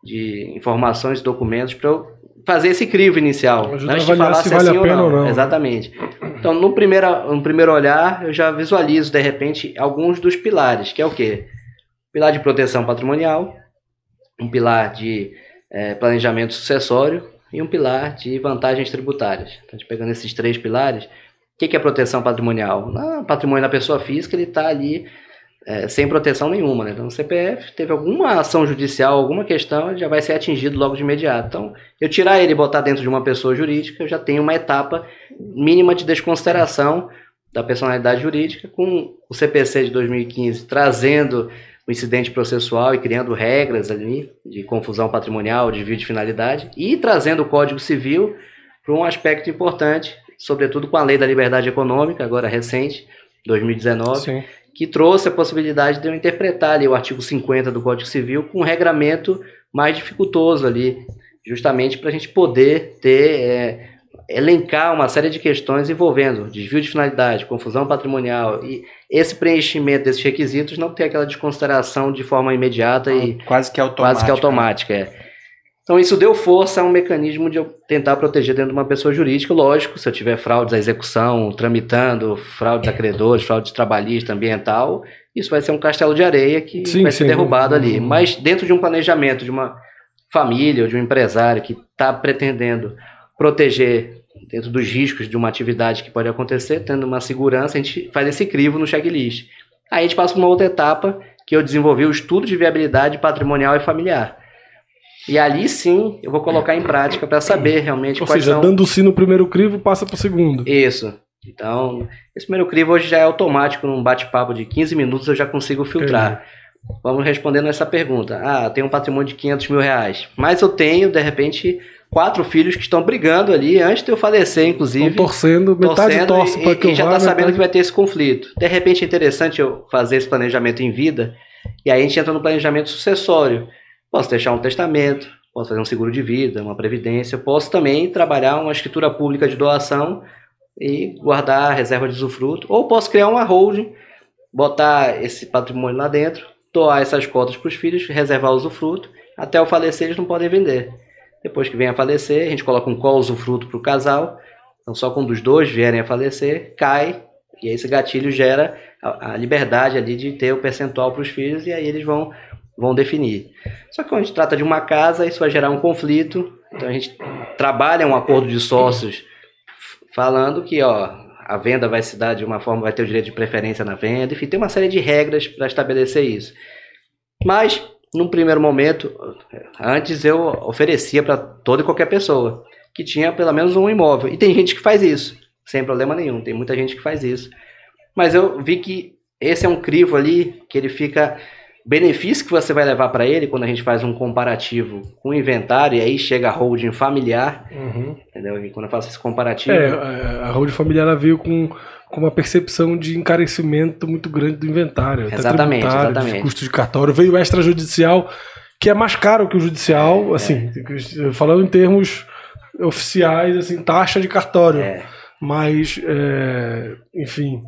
de informações e documentos para eu fazer esse crivo inicial. Ajuda antes de falar se vale a pena ou não. Exatamente. Então, no primeiro olhar, eu já visualizo, de repente, alguns dos pilares, que é o quê? Pilar de proteção patrimonial, um pilar de planejamento sucessório e um pilar de vantagens tributárias. Então, a gente pegando esses 3 pilares, o que é proteção patrimonial? O patrimônio da pessoa física, ele está ali sem proteção nenhuma, né? Então, o CPF teve alguma ação judicial, alguma questão, já vai ser atingido logo de imediato. Então, eu tirar ele e botar dentro de uma pessoa jurídica, eu já tenho uma etapa mínima de desconsideração da personalidade jurídica, com o CPC de 2015 trazendo o incidente processual e criando regras ali de confusão patrimonial, desvio de finalidade, e trazendo o Código Civil para um aspecto importante, sobretudo com a Lei da Liberdade Econômica, agora recente, 2019, Sim. que trouxe a possibilidade de eu interpretar ali o artigo 50 do Código Civil com um regramento mais dificultoso ali, justamente para a gente poder elencar uma série de questões envolvendo desvio de finalidade, confusão patrimonial, e esse preenchimento desses requisitos não ter aquela desconsideração de forma imediata e quase que automática. Então isso deu força a um mecanismo de eu tentar proteger dentro de uma pessoa jurídica, lógico, se eu tiver fraudes à execução, tramitando, fraudes a credores, fraude trabalhista, ambiental, isso vai ser um castelo de areia que vai ser derrubado ali. Mas dentro de um planejamento de uma família ou de um empresário que está pretendendo proteger dentro dos riscos de uma atividade que pode acontecer, tendo uma segurança, a gente faz esse crivo no checklist. Aí a gente passa para uma outra etapa, que eu desenvolvi o estudo de viabilidade patrimonial e familiar. E ali sim eu vou colocar em prática para saber realmente quais são... Ou seja, dando sim no primeiro crivo, passa para o segundo. Isso. Então, esse primeiro crivo hoje já é automático, num bate-papo de 15 minutos eu já consigo filtrar. Vamos respondendo essa pergunta. Eu tenho um patrimônio de 500 mil reais, mas eu tenho, de repente... 4 filhos que estão brigando ali antes de eu falecer, inclusive. Estão torcendo, metade torce para que eu vá. E já está sabendo que vai ter esse conflito. De repente é interessante eu fazer esse planejamento em vida, E aí a gente entra no planejamento sucessório. Posso deixar um testamento, posso fazer um seguro de vida, uma previdência, posso também trabalhar uma escritura pública de doação e guardar a reserva de usufruto, ou posso criar uma holding, botar esse patrimônio lá dentro, doar essas cotas para os filhos, reservar o usufruto, até o falecer eles não podem vender. Depois que vem a falecer, a gente coloca um co-usufruto para o casal, então só quando os dois vierem a falecer, cai, e aí esse gatilho gera a liberdade ali de ter o percentual para os filhos, e aí eles vão definir. Só que quando a gente trata de uma casa, isso vai gerar um conflito, então a gente trabalha um acordo de sócios falando que a venda vai se dar de uma forma, vai ter o direito de preferência na venda, enfim, tem uma série de regras para estabelecer isso. Mas, num primeiro momento, antes eu oferecia para toda e qualquer pessoa que tinha pelo menos um imóvel. E tem gente que faz isso, sem problema nenhum, tem muita gente que faz isso. Mas eu vi que esse é um crivo ali, que ele fica... benefício que você vai levar para ele quando a gente faz um comparativo com o inventário, e aí chega a holding familiar, entendeu? E quando eu faço esse comparativo... a holding familiar ela veio com uma percepção de encarecimento muito grande do inventário. Exatamente. De custo de cartório. Veio o extrajudicial, que é mais caro que o judicial, assim, falando em termos oficiais, assim, taxa de cartório. Mas, enfim...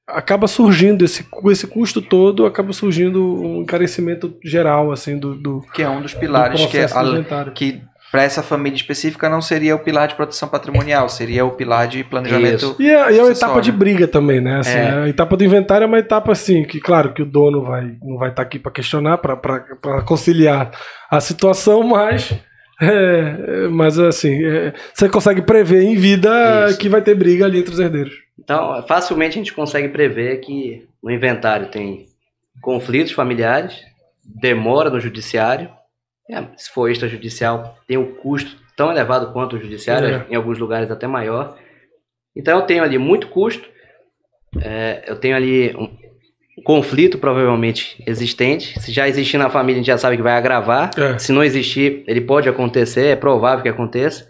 acaba surgindo esse custo todo, acaba surgindo um encarecimento geral, assim, do que é um dos pilares que para essa família específica não seria o pilar de proteção patrimonial, seria o pilar de planejamento. E é uma etapa de briga também, né? Assim, a etapa do inventário é uma etapa assim, que claro que o dono não vai estar aqui para questionar, para conciliar a situação, mas assim, você consegue prever em vida que vai ter briga ali entre os herdeiros. Então, facilmente a gente consegue prever que no inventário tem conflitos familiares, demora no judiciário, se for extrajudicial, tem um custo tão elevado quanto o judiciário, em alguns lugares até maior. Então eu tenho ali muito custo, eu tenho ali um conflito provavelmente existente. Se já existir na família, a gente já sabe que vai agravar. Se não existir, ele pode acontecer, é provável que aconteça.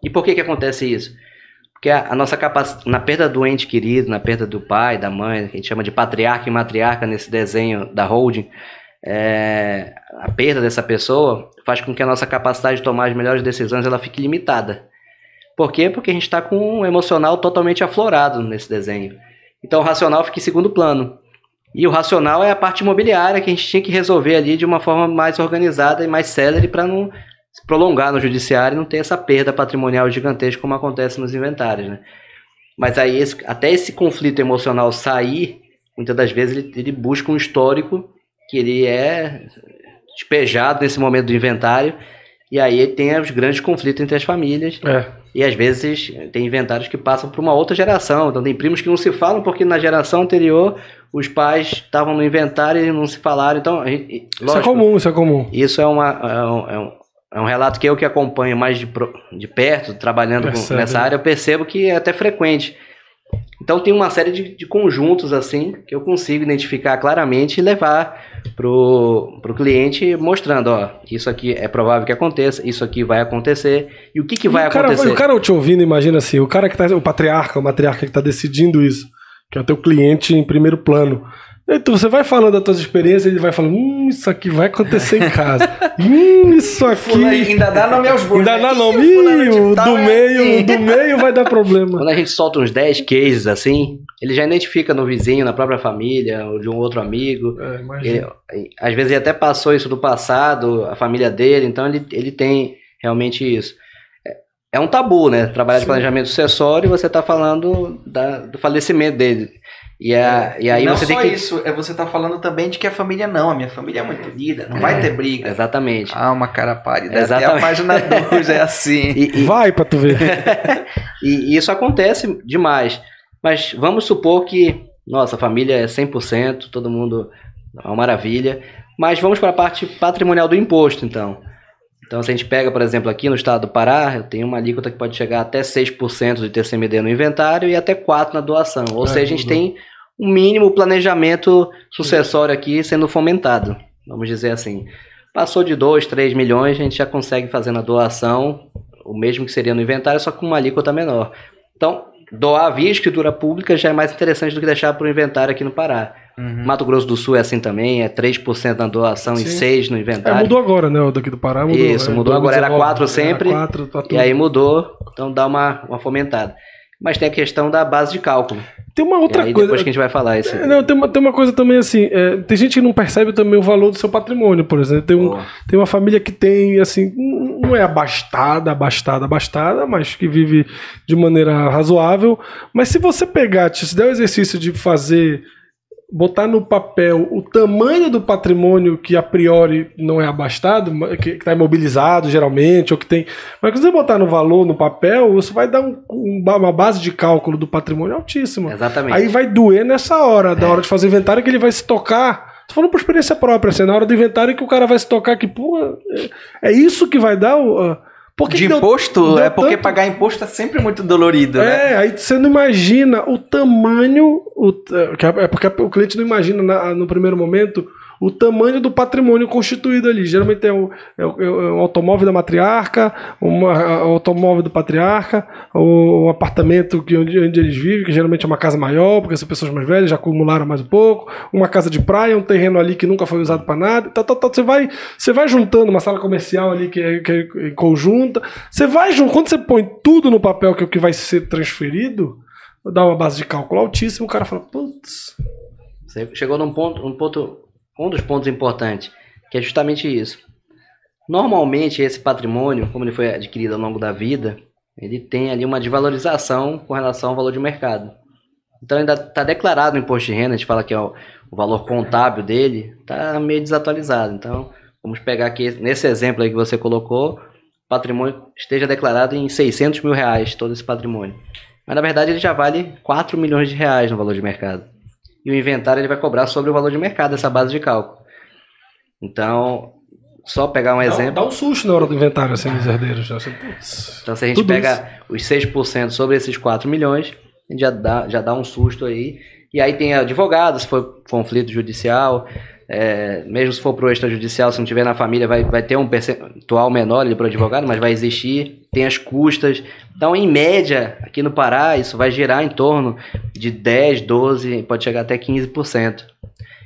E por que acontece isso? Porque a nossa capacidade, na perda do ente querido, na perda do pai, da mãe, que a gente chama de patriarca e matriarca nesse desenho da holding, a perda dessa pessoa faz com que a nossa capacidade de tomar as melhores decisões ela fique limitada. Por quê? Porque a gente está com um emocional totalmente aflorado nesse desenho. Então o racional fica em segundo plano. E o racional é a parte imobiliária que a gente tinha que resolver ali de uma forma mais organizada e mais célere para não se prolongar no judiciário e não ter essa perda patrimonial gigantesca como acontece nos inventários, né? Mas aí até esse conflito emocional sair, muitas das vezes ele busca um histórico que ele é despejado nesse momento do inventário, e aí tem os grandes conflitos entre as famílias, e às vezes tem inventários que passam por uma outra geração, então tem primos que não se falam porque na geração anterior os pais estavam no inventário e não se falaram, então lógico, isso é comum. Isso é um relato que eu que acompanho mais de perto, trabalhando nessa área, eu percebo que é até frequente. Então tem uma série de conjuntos assim que eu consigo identificar claramente e levar pro cliente mostrando, isso aqui é provável que aconteça, isso aqui vai acontecer, e o que vai acontecer. O cara te ouvindo, imagina assim, o cara que tá, o patriarca, que está decidindo isso, que é o teu cliente em primeiro plano. Então você vai falando das tuas experiências, ele vai falando, isso aqui vai acontecer em casa. Isso aqui... Ainda dá nome aos bois. Ainda dá nome. Do meio vai dar problema. Quando a gente solta uns 10 cases assim, ele já identifica no vizinho, na própria família, ou de um outro amigo. Às vezes ele até passou isso do passado, a família dele, então ele tem realmente isso. É um tabu, né? Trabalhar de planejamento sucessório, você está falando do falecimento dele. E aí não você só tem que... isso, você tá falando também de que a família a minha família é muito unida, não vai ter briga. Exatamente. Uma cara pálida, até a página 2 é assim. Vai pra tu ver. E isso acontece demais. Mas vamos supor que nossa família é 100%, todo mundo é uma maravilha. Mas vamos para a parte patrimonial do imposto, então. Então, se a gente pega, por exemplo, aqui no estado do Pará, eu tenho uma alíquota que pode chegar até 6% de TCMD no inventário e até 4% na doação. Ou seja, a gente tem um mínimo planejamento sucessório aqui sendo fomentado, vamos dizer assim. Passou de 2, 3 milhões, a gente já consegue fazer na doação o mesmo que seria no inventário, só com uma alíquota menor. Então, doar via escritura pública já é mais interessante do que deixar para o inventário aqui no Pará. Mato Grosso do Sul é assim também, é 3% na doação e 6% no inventário. Mudou agora, né? O daqui do Pará mudou. Isso, mudou agora, era 4 sempre, era 4, e aí mudou, então dá uma fomentada. Mas tem a questão da base de cálculo. Tem uma outra coisa. Depois que a gente vai falar isso. Não, tem uma coisa também assim. Tem gente que não percebe também o valor do seu patrimônio, por exemplo. Tem uma família que tem, assim, não é abastada, mas que vive de maneira razoável. Mas se você pegar, se der o exercício de botar no papel o tamanho do patrimônio que a priori não é abastado, que está imobilizado geralmente, ou que tem. Mas se você botar no valor, no papel, isso vai dar uma base de cálculo do patrimônio altíssima. Exatamente. Aí vai doer nessa hora, da hora de fazer inventário, que ele vai se tocar. Tô falando por experiência própria, assim, na hora do inventário que o cara vai se tocar que, pô, é isso que vai dar de imposto, porque pagar imposto é sempre muito dolorido, né? Aí você não imagina o tamanho, é porque o cliente não imagina no primeiro momento o tamanho do patrimônio constituído ali. Geralmente é um automóvel da matriarca, um automóvel do patriarca, um apartamento onde eles vivem, que geralmente é uma casa maior, porque são pessoas mais velhas, já acumularam mais um pouco, uma casa de praia, um terreno ali que nunca foi usado para nada, você vai juntando uma sala comercial ali que é conjunta, quando você põe tudo no papel que é o que vai ser transferido, dá uma base de cálculo altíssima, o cara fala, putz... Você chegou um dos pontos importantes, que é justamente isso. Normalmente, esse patrimônio, como ele foi adquirido ao longo da vida, ele tem ali uma desvalorização com relação ao valor de mercado. Então, ainda está declarado no imposto de renda, a gente fala que é o valor contábil dele, está meio desatualizado. Então, vamos pegar aqui, nesse exemplo aí que você colocou, o patrimônio esteja declarado em R$600 mil, todo esse patrimônio. Mas, na verdade, ele já vale R$4 milhões no valor de mercado. E o inventário ele vai cobrar sobre o valor de mercado, essa base de cálculo. Então, só pegar um exemplo... Dá um susto na hora do inventário, assim, dos herdeiros. Então, se a gente pega os 6% sobre esses 4 milhões, a gente já dá um susto aí. E aí tem advogado, se for conflito judicial, mesmo se for para o extrajudicial, se não tiver na família, vai ter um percentual menor ali para o advogado, mas vai existir. Tem as custas. Então, em média, aqui no Pará, isso vai girar em torno de 10%, 12%, pode chegar até 15%.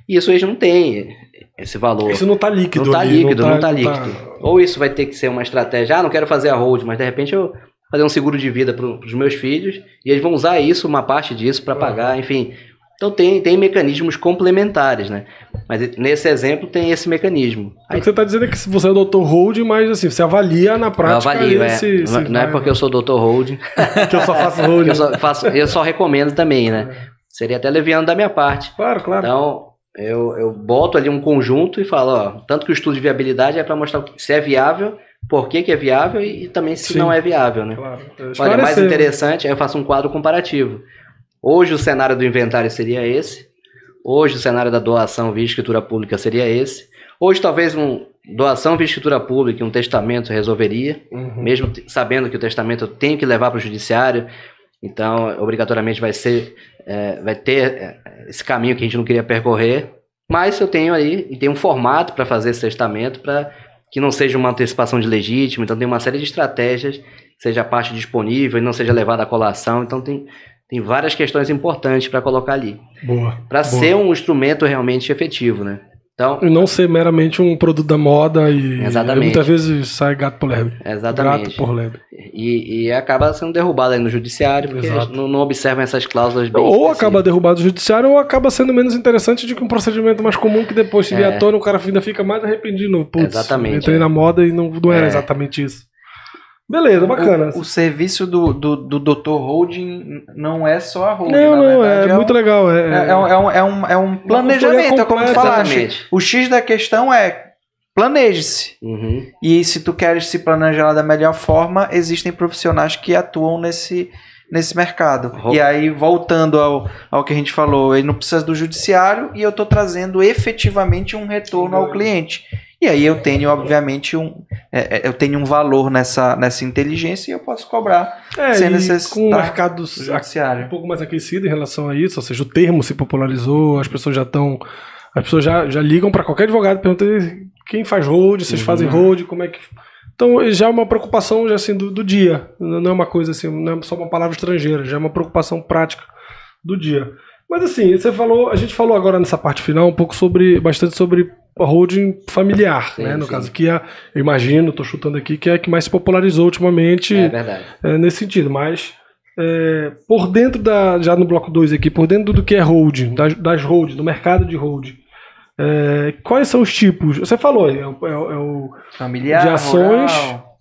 E isso hoje não tem esse valor. Isso não está líquido. Não está líquido, não está líquido. Ou isso vai ter que ser uma estratégia, não quero fazer a hold, mas de repente eu fazer um seguro de vida para os meus filhos, e eles vão usar isso, uma parte disso, para pagar, enfim. Então tem mecanismos complementares, né? Mas nesse exemplo tem esse mecanismo. O que você está dizendo é que você é doutor holding, mas assim, você avalia na prática. Eu avalio, não é porque eu sou doutor holding. Que eu só faço holding. Eu só recomendo também, né? Seria até leviano da minha parte. Claro. Então, eu boto ali um conjunto e falo, tanto que o estudo de viabilidade é para mostrar se é viável, por que é viável e também se não é viável, né? Claro. Olha, mais interessante, aí eu faço um quadro comparativo. Hoje o cenário do inventário seria esse. Hoje o cenário da doação via escritura pública seria esse. Hoje talvez uma doação via escritura pública e um testamento resolveria, mesmo sabendo que o testamento eu tenho que levar para o judiciário. Então, obrigatoriamente vai ter esse caminho que a gente não queria percorrer. Mas eu tenho aí, e tem um formato para fazer esse testamento, para que não seja uma antecipação de legítimo. Então tem uma série de estratégias, seja a parte disponível e não seja levada à colação. Então tem várias questões importantes para colocar ali. Para ser um instrumento realmente efetivo, né? Então, e não ser meramente um produto da moda e muitas vezes sai gato por lebre. Exatamente. Gato por lebre. E acaba sendo derrubado aí no judiciário, porque não observam essas cláusulas bem Ou acaba derrubado no judiciário, ou acaba sendo menos interessante do que um procedimento mais comum que depois se vier à tona, o cara ainda fica mais arrependido. Putz, exatamente. Entrei na moda e não era exatamente isso. Beleza, bacana. O serviço do Dr. Holding não é só a holding, não, é muito legal. É um planejamento, é como tu falaste. O X da questão é planeje-se. E se tu queres se planejar da melhor forma, existem profissionais que atuam nesse mercado. E aí, voltando ao que a gente falou, ele não precisa do judiciário e eu estou trazendo efetivamente um retorno ao cliente. E aí eu tenho, obviamente, eu tenho um valor nessa inteligência e eu posso cobrar sem necessidade. Com o mercado um pouco mais aquecido em relação a isso, ou seja, o termo se popularizou, as pessoas já ligam para qualquer advogado e perguntam quem faz hold, vocês fazem hold, como é que Então já é uma preocupação já, assim, do dia. Não é uma coisa assim, não é só uma palavra estrangeira, já é uma preocupação prática do dia. Mas assim, a gente falou agora nessa parte final um pouco bastante sobre a holding familiar, sim, né? No caso que eu imagino, estou chutando aqui, que é a que mais se popularizou ultimamente. É verdade. Nesse sentido, mas por dentro já no bloco 2 aqui, por dentro do que é holding, das holding, do mercado de holding, quais são os tipos? Você falou, é o familiar, de ações. Rural.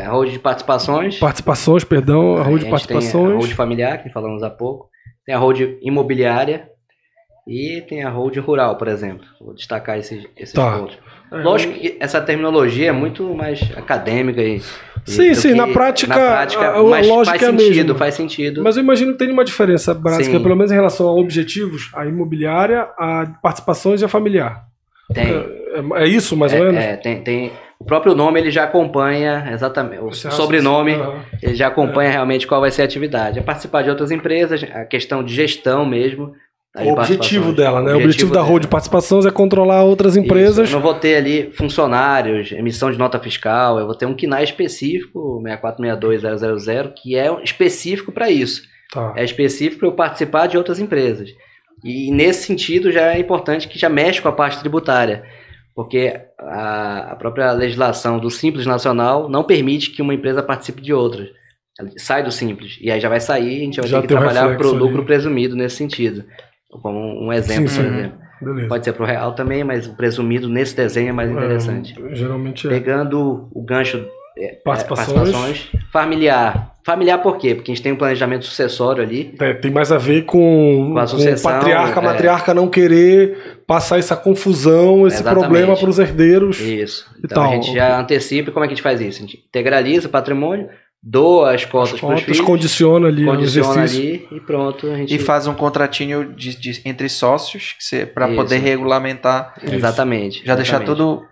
A holding de participações. Participações, perdão, a holding de participações. Tem a holding familiar, que falamos há pouco. Tem a holding imobiliária e tem a holding rural, por exemplo. Vou destacar esses pontos. Lógico que essa terminologia é muito mais acadêmica sim, na prática mas faz sentido. Mas eu imagino que tem uma diferença básica, pelo menos em relação a objetivos, a imobiliária, a participações e a familiar. Tem. É isso, mais ou menos? Tem. O próprio nome ele já acompanha exatamente, o sobrenome ele já acompanha realmente qual vai ser a atividade. É participar de outras empresas, a questão de gestão mesmo. O objetivo dela, né? O objetivo da holding de participações é controlar outras empresas. Isso, eu não vou ter ali funcionários, emissão de nota fiscal, eu vou ter um KNAI específico, 6462000, que é específico para isso. É específico para eu participar de outras empresas. E nesse sentido já é importante que já mexe com a parte tributária, porque a própria legislação do Simples Nacional não permite que uma empresa participe de outras. Sai do Simples, e aí já vai sair, a gente vai ter que trabalhar para o lucro presumido nesse sentido. Como um exemplo, por exemplo. Beleza. Pode ser para o real também, mas o presumido nesse desenho é mais interessante. Geralmente Pegando o gancho participações. Familiar. Familiar por quê? Porque a gente tem um planejamento sucessório ali. Tem mais a ver com a sucessão, a matriarca não querer passar essa confusão, esse problema para os herdeiros. Isso. Então a gente já antecipa. Como é que a gente faz isso? A gente integraliza o patrimônio, doa as cotas para os filhos, condiciona ali e pronto. E faz um contratinho entre sócios para poder regulamentar. Exatamente. Já deixar tudo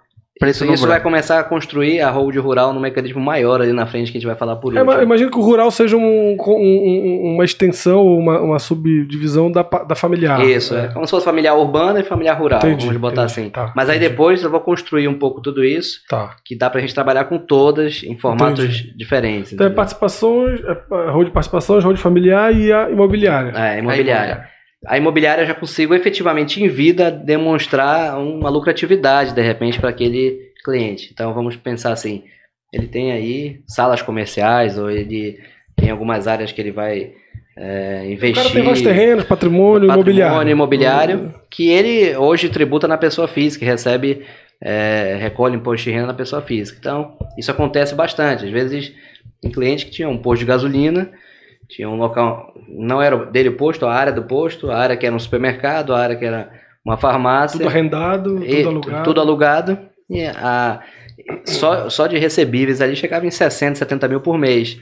preço Isso vai começar a construir a holding rural num mecanismo maior ali na frente que a gente vai falar por último. Imagino que o rural seja uma extensão, uma subdivisão da familiar. Isso, como se fosse familiar urbana e familiar rural, vamos botar assim. Tá, mas aí depois eu vou construir um pouco tudo isso, que dá pra gente trabalhar com todas em formatos diferentes. Então participações, a holding de participações, holding familiar e a imobiliária. Imobiliária. A imobiliária eu já consigo efetivamente em vida demonstrar uma lucratividade de repente para aquele cliente. Então vamos pensar assim, ele tem aí salas comerciais ou ele tem algumas áreas que ele vai investir. O cara tem vários terrenos, patrimônio imobiliário que ele hoje tributa na pessoa física, recebe, recolhe imposto de renda na pessoa física. Então isso acontece bastante. Às vezes tem cliente que tinha um posto de gasolina, tinha um local, não era dele o posto, a área do posto, a área que era um supermercado, a área que era uma farmácia. Tudo arrendado, tudo alugado. Tudo alugado. E só de recebíveis ali chegava em 60, 70 mil por mês.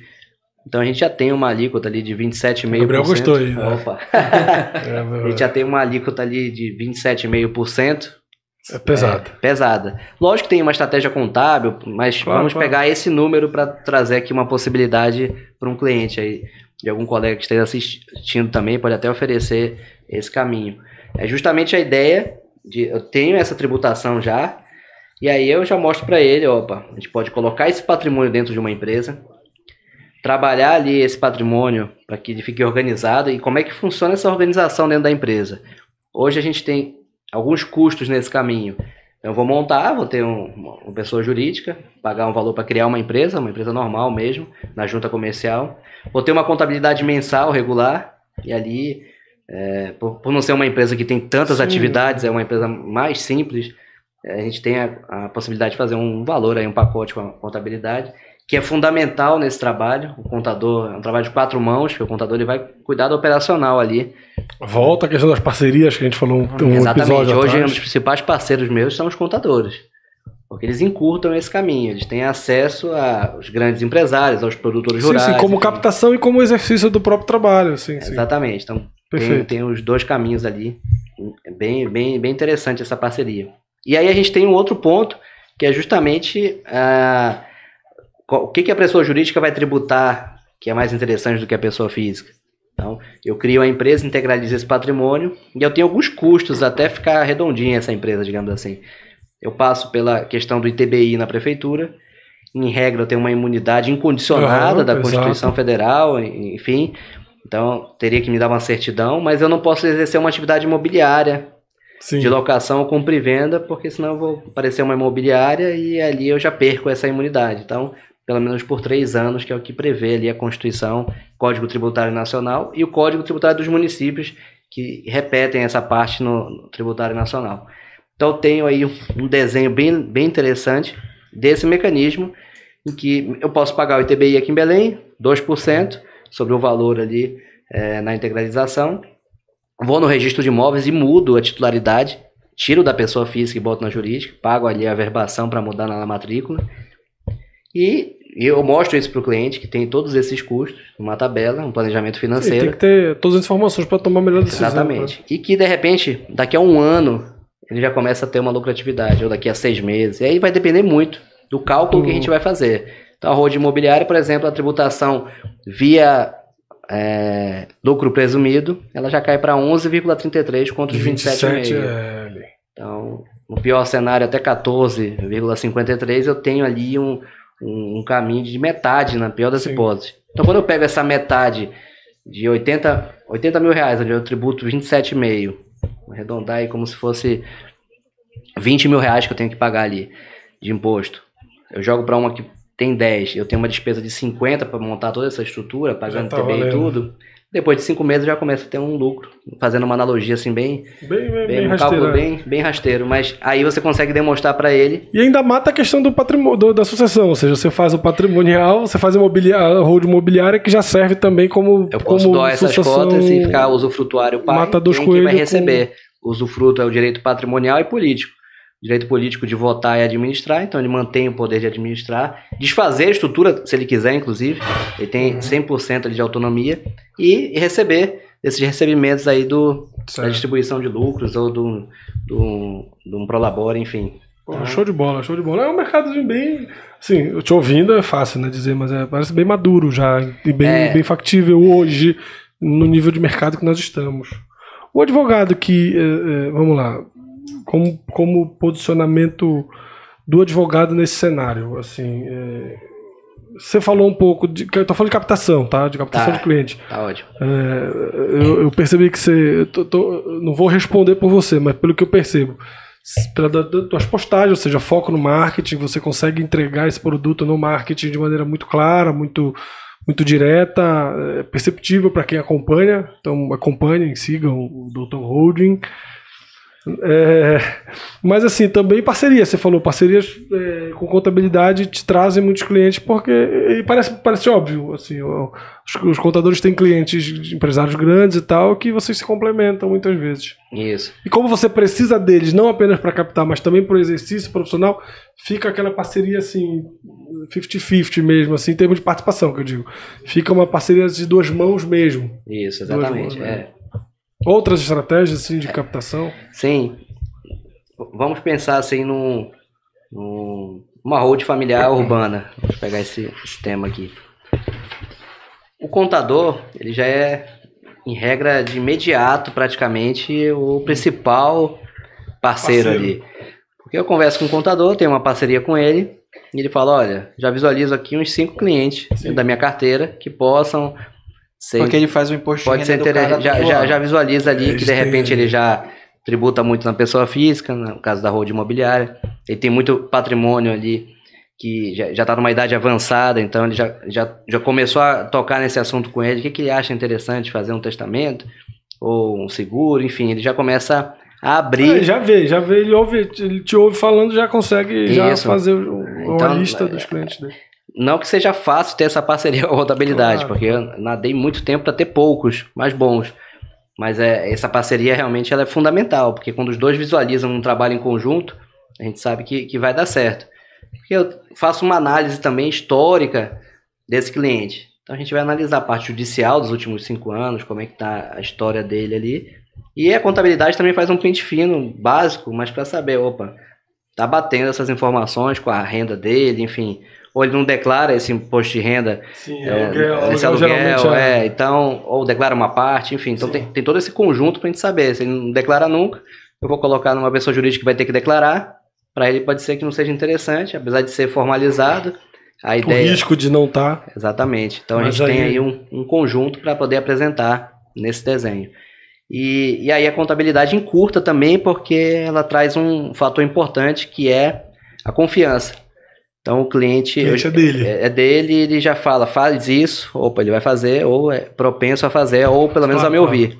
Então a gente já tem uma alíquota ali de 27,5%. Gabriel gostou aí. Né? Opa! A gente já tem uma alíquota ali de 27,5%. É pesada. Pesada. Lógico que tem uma estratégia contábil, mas vamos pegar esse número para trazer aqui uma possibilidade para um cliente aí, de algum colega que esteja assistindo também, pode até oferecer esse caminho. É justamente a ideia de eu tenho essa tributação já, e aí eu já mostro para ele, a gente pode colocar esse patrimônio dentro de uma empresa, trabalhar ali esse patrimônio para que ele fique organizado, e como é que funciona essa organização dentro da empresa. Hoje a gente tem alguns custos nesse caminho. Eu vou ter uma pessoa jurídica, pagar um valor para criar uma empresa normal mesmo, na junta comercial. Vou ter uma contabilidade mensal regular, e ali, por não ser uma empresa que tem tantas atividades, é uma empresa mais simples, a gente tem a possibilidade de fazer um valor, aí, um pacote com a contabilidade, que é fundamental nesse trabalho. O contador é um trabalho de 4 mãos, porque o contador ele vai cuidar do operacional ali. Volta a questão das parcerias que a gente falou um Exatamente. episódio Hoje atrás. um dos principais parceiros meus são os contadores, porque eles encurtam esse caminho, eles têm acesso aos grandes empresários, aos produtores rurais. Sim, como captação e como exercício do próprio trabalho. Sim. Exatamente. Então tem os dois caminhos ali. É bem interessante essa parceria. E aí a gente tem um outro ponto, que é justamente o que a pessoa jurídica vai tributar, que é mais interessante do que a pessoa física. Então, eu crio a empresa, integralizo esse patrimônio, e eu tenho alguns custos até ficar redondinha essa empresa, digamos assim. Eu passo pela questão do ITBI na prefeitura, em regra, eu tenho uma imunidade incondicionada da Constituição Federal, enfim. Então, teria que me dar uma certidão, mas eu não posso exercer uma atividade imobiliária de locação ou compra e venda, porque senão eu vou parecer uma imobiliária e ali eu já perco essa imunidade. Então, pelo menos por 3 anos, que é o que prevê ali a Constituição, Código Tributário Nacional e o Código Tributário dos Municípios, que repetem essa parte no Tributário Nacional. Então, eu tenho aí um desenho bem interessante desse mecanismo, em que eu posso pagar o ITBI aqui em Belém, 2%, sobre o valor ali na integralização. Vou no registro de imóveis e mudo a titularidade, tiro da pessoa física e boto na jurídica, pago ali a verbação para mudar na matrícula. E eu mostro isso para o cliente, que tem todos esses custos, uma tabela, um planejamento financeiro. Tem que ter todas as informações para tomar a melhor decisão. Exatamente. E que, de repente, daqui a 1 ano, ele já começa a ter uma lucratividade, ou daqui a 6 meses. E aí vai depender muito do cálculo que a gente vai fazer. Então, a hold imobiliária, por exemplo, a tributação via lucro presumido, ela já cai para 11,33 contra os 27,5. Então, no pior cenário, até 14,53, eu tenho ali um caminho de metade, na pior das hipóteses. Então, quando eu pego essa metade de 80 mil reais, onde eu tributo 27,5, vou arredondar aí como se fosse 20 mil reais que eu tenho que pagar ali de imposto. Eu jogo para uma que tem 10, eu tenho uma despesa de 50 para montar toda essa estrutura, pagando TBI e tudo. Depois de 5 meses já começa a ter um lucro, fazendo uma analogia assim bem um cálculo bem rasteiro, mas aí você consegue demonstrar para ele. E ainda mata a questão do patrimônio, da sucessão, ou seja, você faz o patrimonial, você faz a hold imobiliária que já serve também como eu posso doar essas cotas e ficar usufrutuário pai, mata dos quem vai receber. Usufruto é o direito patrimonial e político. Direito político de votar e administrar, então ele mantém o poder de administrar, desfazer a estrutura, se ele quiser, inclusive, ele tem 100% de autonomia, e receber esses recebimentos aí da distribuição de lucros ou do um prolabore, enfim. Pô, show de bola, show de bola. É um mercado bem, assim, eu te ouvindo é fácil, né, dizer, mas parece bem maduro já, e bem factível hoje, no nível de mercado que nós estamos. O advogado que, vamos lá, como posicionamento do advogado nesse cenário, assim, você falou um pouco eu tô falando de captação, tá? De captação de cliente. Tá ótimo. Eu percebi que você, não vou responder por você, mas pelo que eu percebo, pelas tuas postagens, ou seja, foco no marketing, você consegue entregar esse produto no marketing de maneira muito clara, muito direta, perceptível para quem acompanha. Então acompanhem, sigam o Dr. Holding. Mas assim, também parceria, você falou, parcerias com contabilidade te trazem muitos clientes, porque parece óbvio, assim, os contadores têm clientes de empresários grandes e tal, que vocês se complementam muitas vezes. Isso. E como você precisa deles, não apenas para captar, mas também para o exercício profissional, fica aquela parceria assim, 50-50 mesmo, assim, em termos de participação, que eu digo. Fica uma parceria de 2 mãos mesmo. Isso, exatamente. Outras estratégias assim, de captação? Sim. Vamos pensar assim numa hold familiar urbana. Vamos pegar esse tema aqui. O contador, ele já é, em regra, de imediato, praticamente, o principal parceiro ali. Porque eu converso com o contador, tenho uma parceria com ele, e ele fala, olha, já visualizo aqui uns 5 clientes da minha carteira que possam... Porque ele faz o imposto de renda do cara já visualiza ali que de repente ele já tributa muito na pessoa física, no caso da hold imobiliária. Ele tem muito patrimônio ali que já está numa idade avançada, então ele já começou a tocar nesse assunto com ele. O que ele acha interessante fazer um testamento ou um seguro, enfim, ele já começa a abrir. Já vê, ele te ouve falando, já consegue já fazer uma lista dos clientes dele. Não que seja fácil ter essa parceria com a contabilidade, porque eu nadei muito tempo para ter poucos, mais bons. Mas essa parceria realmente ela é fundamental, porque quando os dois visualizam um trabalho em conjunto, a gente sabe que vai dar certo. Porque eu faço uma análise também histórica desse cliente. Então a gente vai analisar a parte judicial dos últimos 5 anos, como é que está a história dele ali. E a contabilidade também faz um pente fino, básico, mas para saber, tá batendo essas informações com a renda dele, enfim... Ou ele não declara esse imposto de renda, esse aluguel, então, ou declara uma parte, enfim. Então tem todo esse conjunto para a gente saber. Se ele não declara nunca, eu vou colocar numa pessoa jurídica que vai ter que declarar. Para ele pode ser que não seja interessante, apesar de ser formalizado. a ideia... O risco de não estar. Exatamente. Então a gente tem aí um conjunto para poder apresentar nesse desenho. E aí a contabilidade encurta também, porque ela traz um fator importante, que é a confiança. Então o cliente é dele, ele já faz isso, opa, ele vai fazer, ou é propenso a fazer, ou pelo menos a me ouvir.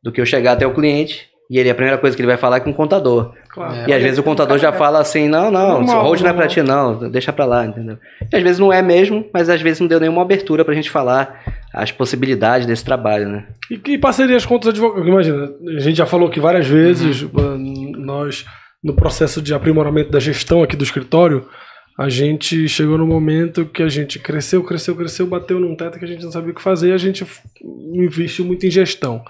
Do que eu chegar até o cliente e ele, a primeira coisa que ele vai falar é com o contador. Claro. E às vezes o contador já fala assim, não, hold não é pra ti não, deixa pra lá, entendeu? E às vezes não é mesmo, mas às vezes não deu nenhuma abertura pra gente falar as possibilidades desse trabalho, né? E parcerias com outros advogados? Imagina, a gente já falou aqui várias vezes, nós, no processo de aprimoramento da gestão aqui do escritório, a gente chegou no momento que a gente cresceu, bateu num teto que a gente não sabia o que fazer, e a gente investiu muito em gestão.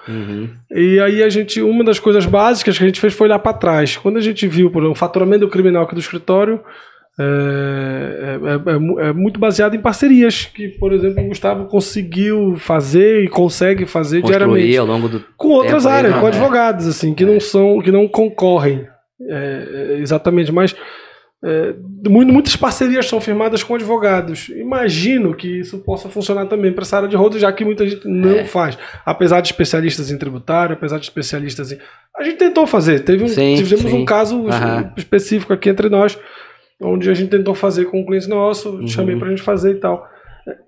E aí uma das coisas básicas que a gente fez foi olhar para trás. Quando a gente viu, por exemplo, o faturamento criminal aqui do escritório é muito baseado em parcerias que, por exemplo, o Gustavo conseguiu fazer e consegue fazer diariamente ao longo do com outras áreas, com advogados, assim, que não concorrem exatamente, mas muitas parcerias são firmadas com advogados. Imagino que isso possa funcionar também para essa área de holding, já que muita gente não faz. Apesar de especialistas em tributário, apesar de especialistas em... A gente tentou fazer. Tivemos um caso específico aqui entre nós, onde a gente tentou fazer com um cliente nosso, chamei para a gente fazer e tal.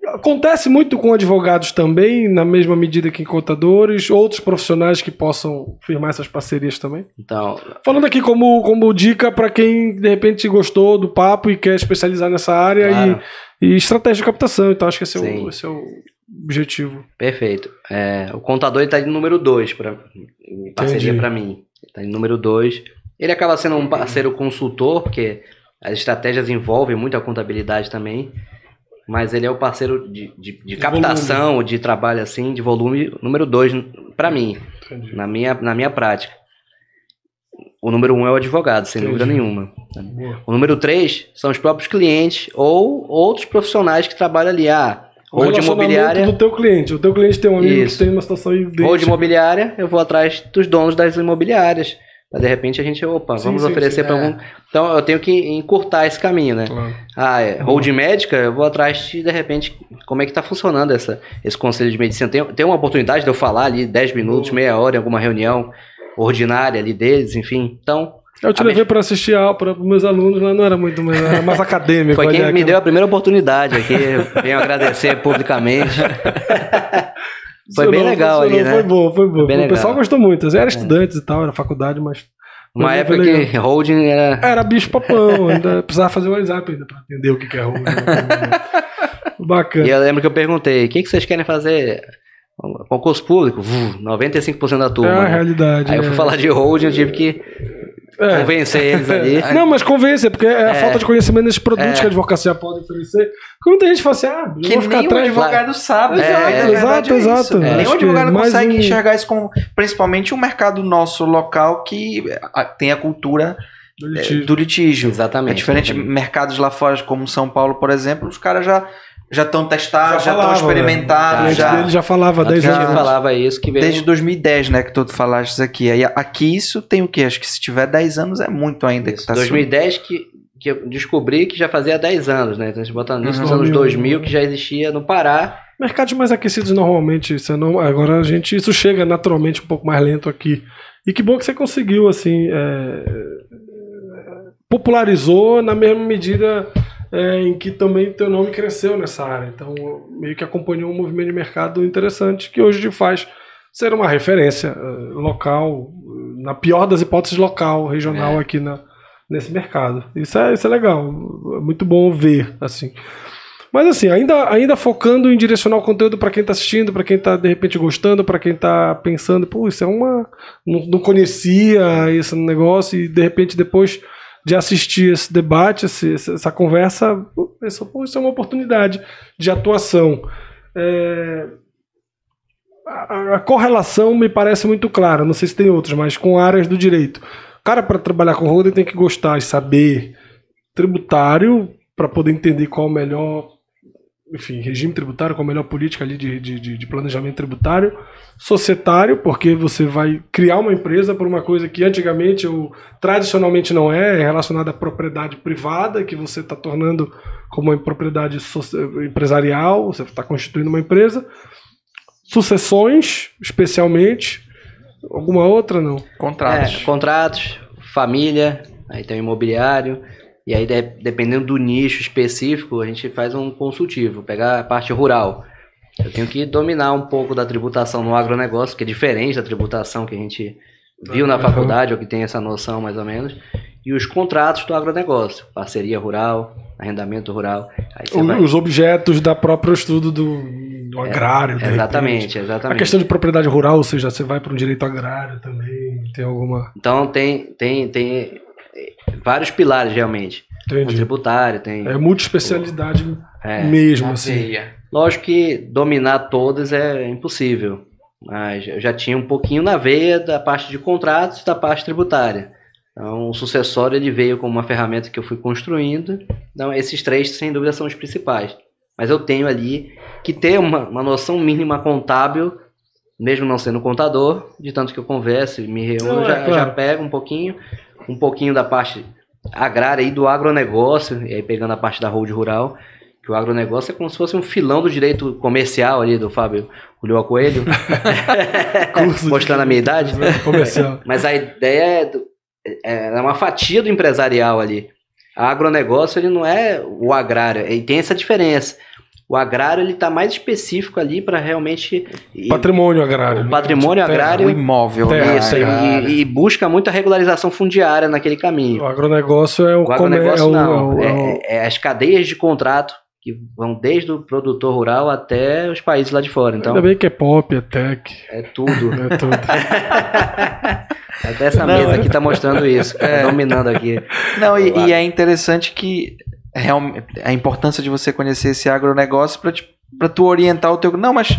Acontece muito com advogados também, na mesma medida que em contadores, outros profissionais que possam firmar essas parcerias também. Então, falando aqui como dica para quem de repente gostou do papo e quer especializar nessa área, claro, e estratégia de captação. Então acho que esse é o objetivo. Perfeito. O contador está em número 2 em parceria para mim. Está em número 2. Ele acaba sendo um parceiro consultor, porque as estratégias envolvem muito a contabilidade também. Mas ele é o parceiro de captação, volume, de trabalho assim, de volume, número 2 para mim, na minha prática. O número 1 é o advogado, sem dúvida nenhuma. O número 3 são os próprios clientes ou outros profissionais que trabalham ali. Hold imobiliária do teu cliente. O teu cliente tem um amigo que tem uma situação idêntica. Hold imobiliária, eu vou atrás dos donos das imobiliárias. De repente a gente, vamos oferecer para algum... Então eu tenho que encurtar esse caminho, né? Claro. Holding médica, eu vou atrás de repente, como é que está funcionando esse conselho de medicina. Tem uma oportunidade de eu falar ali 10 minutos, meia hora em alguma reunião ordinária ali deles, enfim. Então... Eu te levei para assistir aula para os meus alunos, lá não era muito, era mais acadêmico. Foi quem me deu a primeira oportunidade aqui, venho agradecer publicamente. Foi bem legal ali, né? Foi bom. O pessoal gostou muito. Era estudantes e tal, era faculdade, mas... Uma época que holding era... Era bicho papão, ainda precisava fazer o WhatsApp ainda pra entender o que é holding. Bacana. E eu lembro que eu perguntei, o que vocês querem fazer? Concurso público? 95% da turma. É a realidade. Aí eu fui falar de holding, eu tive que convencer eles ali. Não, mas convencer, porque é a falta de conhecimento desses produtos que a advocacia pode oferecer. Porque muita gente fala assim, que nem o advogado sabe. Exato. Nem o advogado consegue enxergar isso como, principalmente o mercado nosso local, que tem a cultura do litígio. Exatamente. É diferente de mercados lá fora, como São Paulo, por exemplo, os caras já estão testados, já estão experimentados. Ele já falava 10 anos. Já falava isso. Que veio... Desde 2010, né, que tu falaste aqui. Aí, aqui isso tem o quê? Acho que se tiver 10 anos é muito ainda. Isso, que tá 2010 que eu descobri que já fazia 10 anos, né? Então, a gente botando nisso nos anos 2000, que já existia no Pará. Mercados mais aquecidos normalmente, agora isso chega naturalmente um pouco mais lento aqui. E que bom que você conseguiu, assim, popularizou na mesma medida... em que também teu nome cresceu nessa área. Então, meio que acompanhou um movimento de mercado interessante que hoje te faz ser uma referência local, na pior das hipóteses local, regional aqui nesse mercado. Isso é legal, é muito bom ver, assim. Mas assim, ainda focando em direcionar o conteúdo para quem está assistindo, para quem está de repente gostando, para quem está pensando, isso é não conhecia esse negócio e de repente depois de assistir esse debate, essa conversa, isso é uma oportunidade de atuação. A correlação me parece muito clara, não sei se tem outros, mas com áreas do direito. O cara, para trabalhar com holding, tem que gostar e saber tributário, para poder entender qual o melhor enfim, regime tributário, com a melhor política ali de planejamento tributário, societário, porque você vai criar uma empresa por uma coisa que antigamente ou tradicionalmente não é relacionada à propriedade privada, que você está tornando como uma propriedade empresarial, você está constituindo uma empresa. Sucessões, especialmente. Alguma outra, não? Contratos. Contratos, família, aí tem o imobiliário. E aí, dependendo do nicho específico, a gente faz um consultivo, pegar a parte rural. Eu tenho que dominar um pouco da tributação no agronegócio, que é diferente da tributação que a gente viu na faculdade, ou que tem essa noção mais ou menos. E os contratos do agronegócio, parceria rural, arrendamento rural. Os objetos da próprio estudo do agrário. Exatamente. A questão de propriedade rural, ou seja, você vai para um direito agrário também, tem alguma... Então tem vários pilares, realmente. Entendi. O tributário, tem... É multiespecialidade mesmo, assim. Lógico que dominar todas é impossível, mas eu já tinha um pouquinho na veia da parte de contratos e da parte tributária. Então, o sucessório ele veio como uma ferramenta que eu fui construindo. Então, esses três, sem dúvida, são os principais. Mas eu tenho ali que ter uma noção mínima contábil, mesmo não sendo contador, de tanto que eu converso e me reúno, já pego um pouquinho da parte agrária e do agronegócio, e aí pegando a parte da hold rural, que o agronegócio é como se fosse um filão do direito comercial ali do Fábio Ulloa Coelho, mostrando a minha idade. Comercial. Mas a ideia é uma fatia do empresarial ali. O agronegócio ele não é o agrário, ele tem essa diferença. O agrário ele está mais específico ali para realmente... Patrimônio agrário. O patrimônio agrário. O imóvel. Isso, e busca muita regularização fundiária naquele caminho. O agronegócio é o agronegócio é as cadeias de contrato que vão desde o produtor rural até os países lá de fora. Então, ainda bem que é pop, é tech. É tudo. É tudo. Até essa mesa aqui está mostrando isso. Dominando aqui. Não, e é interessante que a importância de você conhecer esse agronegócio para tu orientar o teu... Não, mas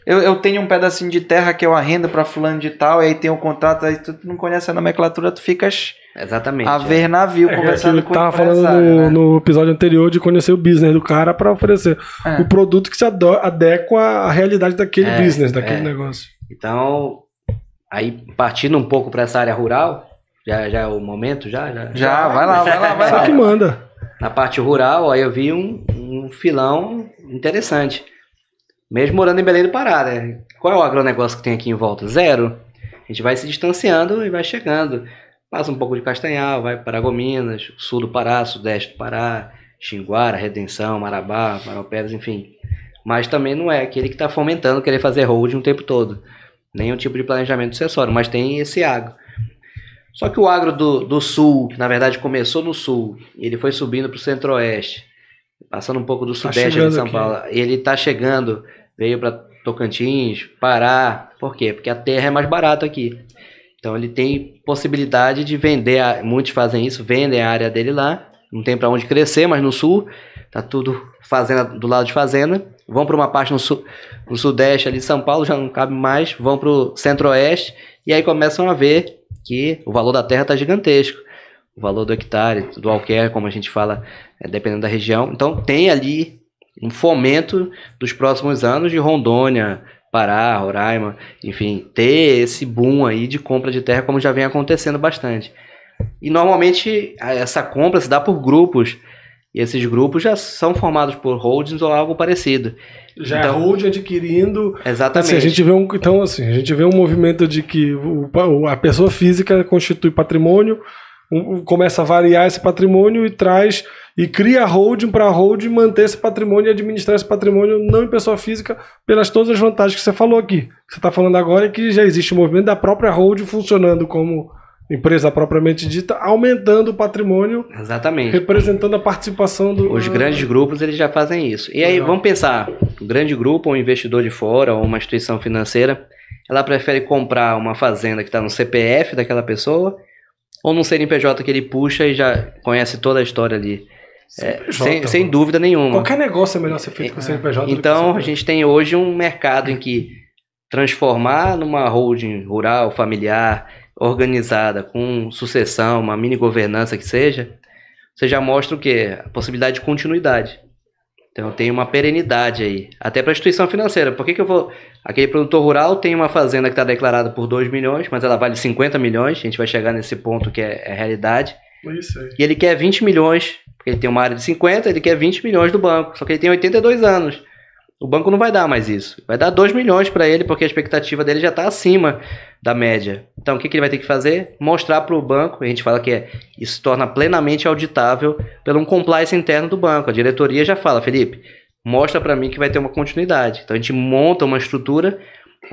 eu tenho um pedacinho de terra que eu arrendo para fulano de tal, e aí tem um contrato, aí tu não conhece a nomenclatura, tu ficas exatamente, a ver navio conversando com o tava falando no episódio anterior de conhecer o business do cara para oferecer o produto que se adequa à realidade daquele business, daquele negócio. Então, aí partindo um pouco para essa área rural, já é o momento, já vai lá. Só que manda. Na parte rural, aí eu vi um filão interessante. Mesmo morando em Belém do Pará, né? Qual é o agronegócio que tem aqui em volta? Zero. A gente vai se distanciando e vai chegando. Passa um pouco de Castanhal, vai para Paragominas, sul do Pará, sudeste do Pará, Xinguara, Redenção, Marabá, Maropebas, enfim. Mas também não é aquele que está fomentando querer fazer holding o tempo todo. Nenhum tipo de planejamento sucessório, mas tem esse agro. Só que o agro do sul, que na verdade começou no sul, e ele foi subindo para o centro-oeste, passando um pouco do sudeste de São Paulo, ele está chegando, veio para Tocantins, Pará. Por quê? Porque a terra é mais barata aqui. Então ele tem possibilidade de vender, muitos fazem isso, vendem a área dele lá, não tem para onde crescer, mas no sul, tá tudo fazenda do lado de fazenda, vão para uma parte no sudeste ali de São Paulo, já não cabe mais, vão para o centro-oeste, e aí começam a ver que o valor da terra está gigantesco, o valor do hectare, do alquer, como a gente fala, dependendo da região. Então tem ali um fomento dos próximos anos de Rondônia, Pará, Roraima, enfim, ter esse boom aí de compra de terra, como já vem acontecendo bastante. E normalmente essa compra se dá por grupos, e esses grupos já são formados por holdings ou algo parecido. Já então, é holding adquirindo. Exatamente. Assim, a gente vê um movimento de que a pessoa física constitui patrimônio, começa a variar esse patrimônio e traz e cria holding para a holding manter esse patrimônio e administrar esse patrimônio não em pessoa física, pelas todas as vantagens que você falou aqui. O que você está falando agora é que já existe um movimento da própria holding funcionando como empresa propriamente dita, aumentando o patrimônio. Exatamente. Representando a participação do... Os grandes grupos, eles já fazem isso. E aí, vamos pensar, um grande grupo, um investidor de fora, ou uma instituição financeira, ela prefere comprar uma fazenda que está no CPF daquela pessoa, ou num CNPJ que ele puxa e já conhece toda a história ali. Sem dúvida nenhuma. Qualquer negócio é melhor ser feito com CNPJ. Então, a gente tem hoje um mercado em que transformar numa holding rural, familiar, organizada, com sucessão, uma mini governança que seja, você já mostra o quê? A possibilidade de continuidade. Então tem uma perenidade aí, até para a instituição financeira. Por que eu vou... Aquele produtor rural tem uma fazenda que está declarada por 2 milhões, mas ela vale 50 milhões, a gente vai chegar nesse ponto que é a realidade. Isso aí. E ele quer 20 milhões, porque ele tem uma área de 50, ele quer 20 milhões do banco, só que ele tem 82 anos. O banco não vai dar mais isso. Vai dar 2 milhões para ele, porque a expectativa dele já está acima da média. Então, o que ele vai ter que fazer? Mostrar para o banco, a gente fala que isso se torna plenamente auditável pelo um compliance interno do banco. A diretoria já fala, Felipe, mostra para mim que vai ter uma continuidade. Então, a gente monta uma estrutura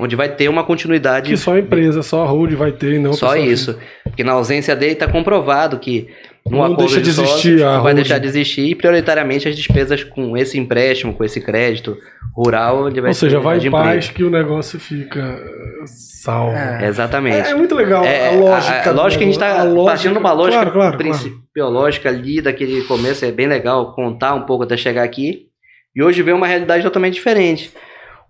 onde vai ter uma continuidade. Que só a empresa, só a hold vai ter, não só isso. Porque na ausência dele está comprovado que no não acordo deixa de existir, não vai deixar de existir, e prioritariamente as despesas com esse empréstimo, com esse crédito rural, ele vai... Ou seja, vai em paz que o negócio fica salvo. Exatamente. É muito legal a lógica. A lógica que a gente está partindo de uma lógica claro. biológica ali, daquele começo, é bem legal contar um pouco até chegar aqui, e hoje vem uma realidade totalmente diferente.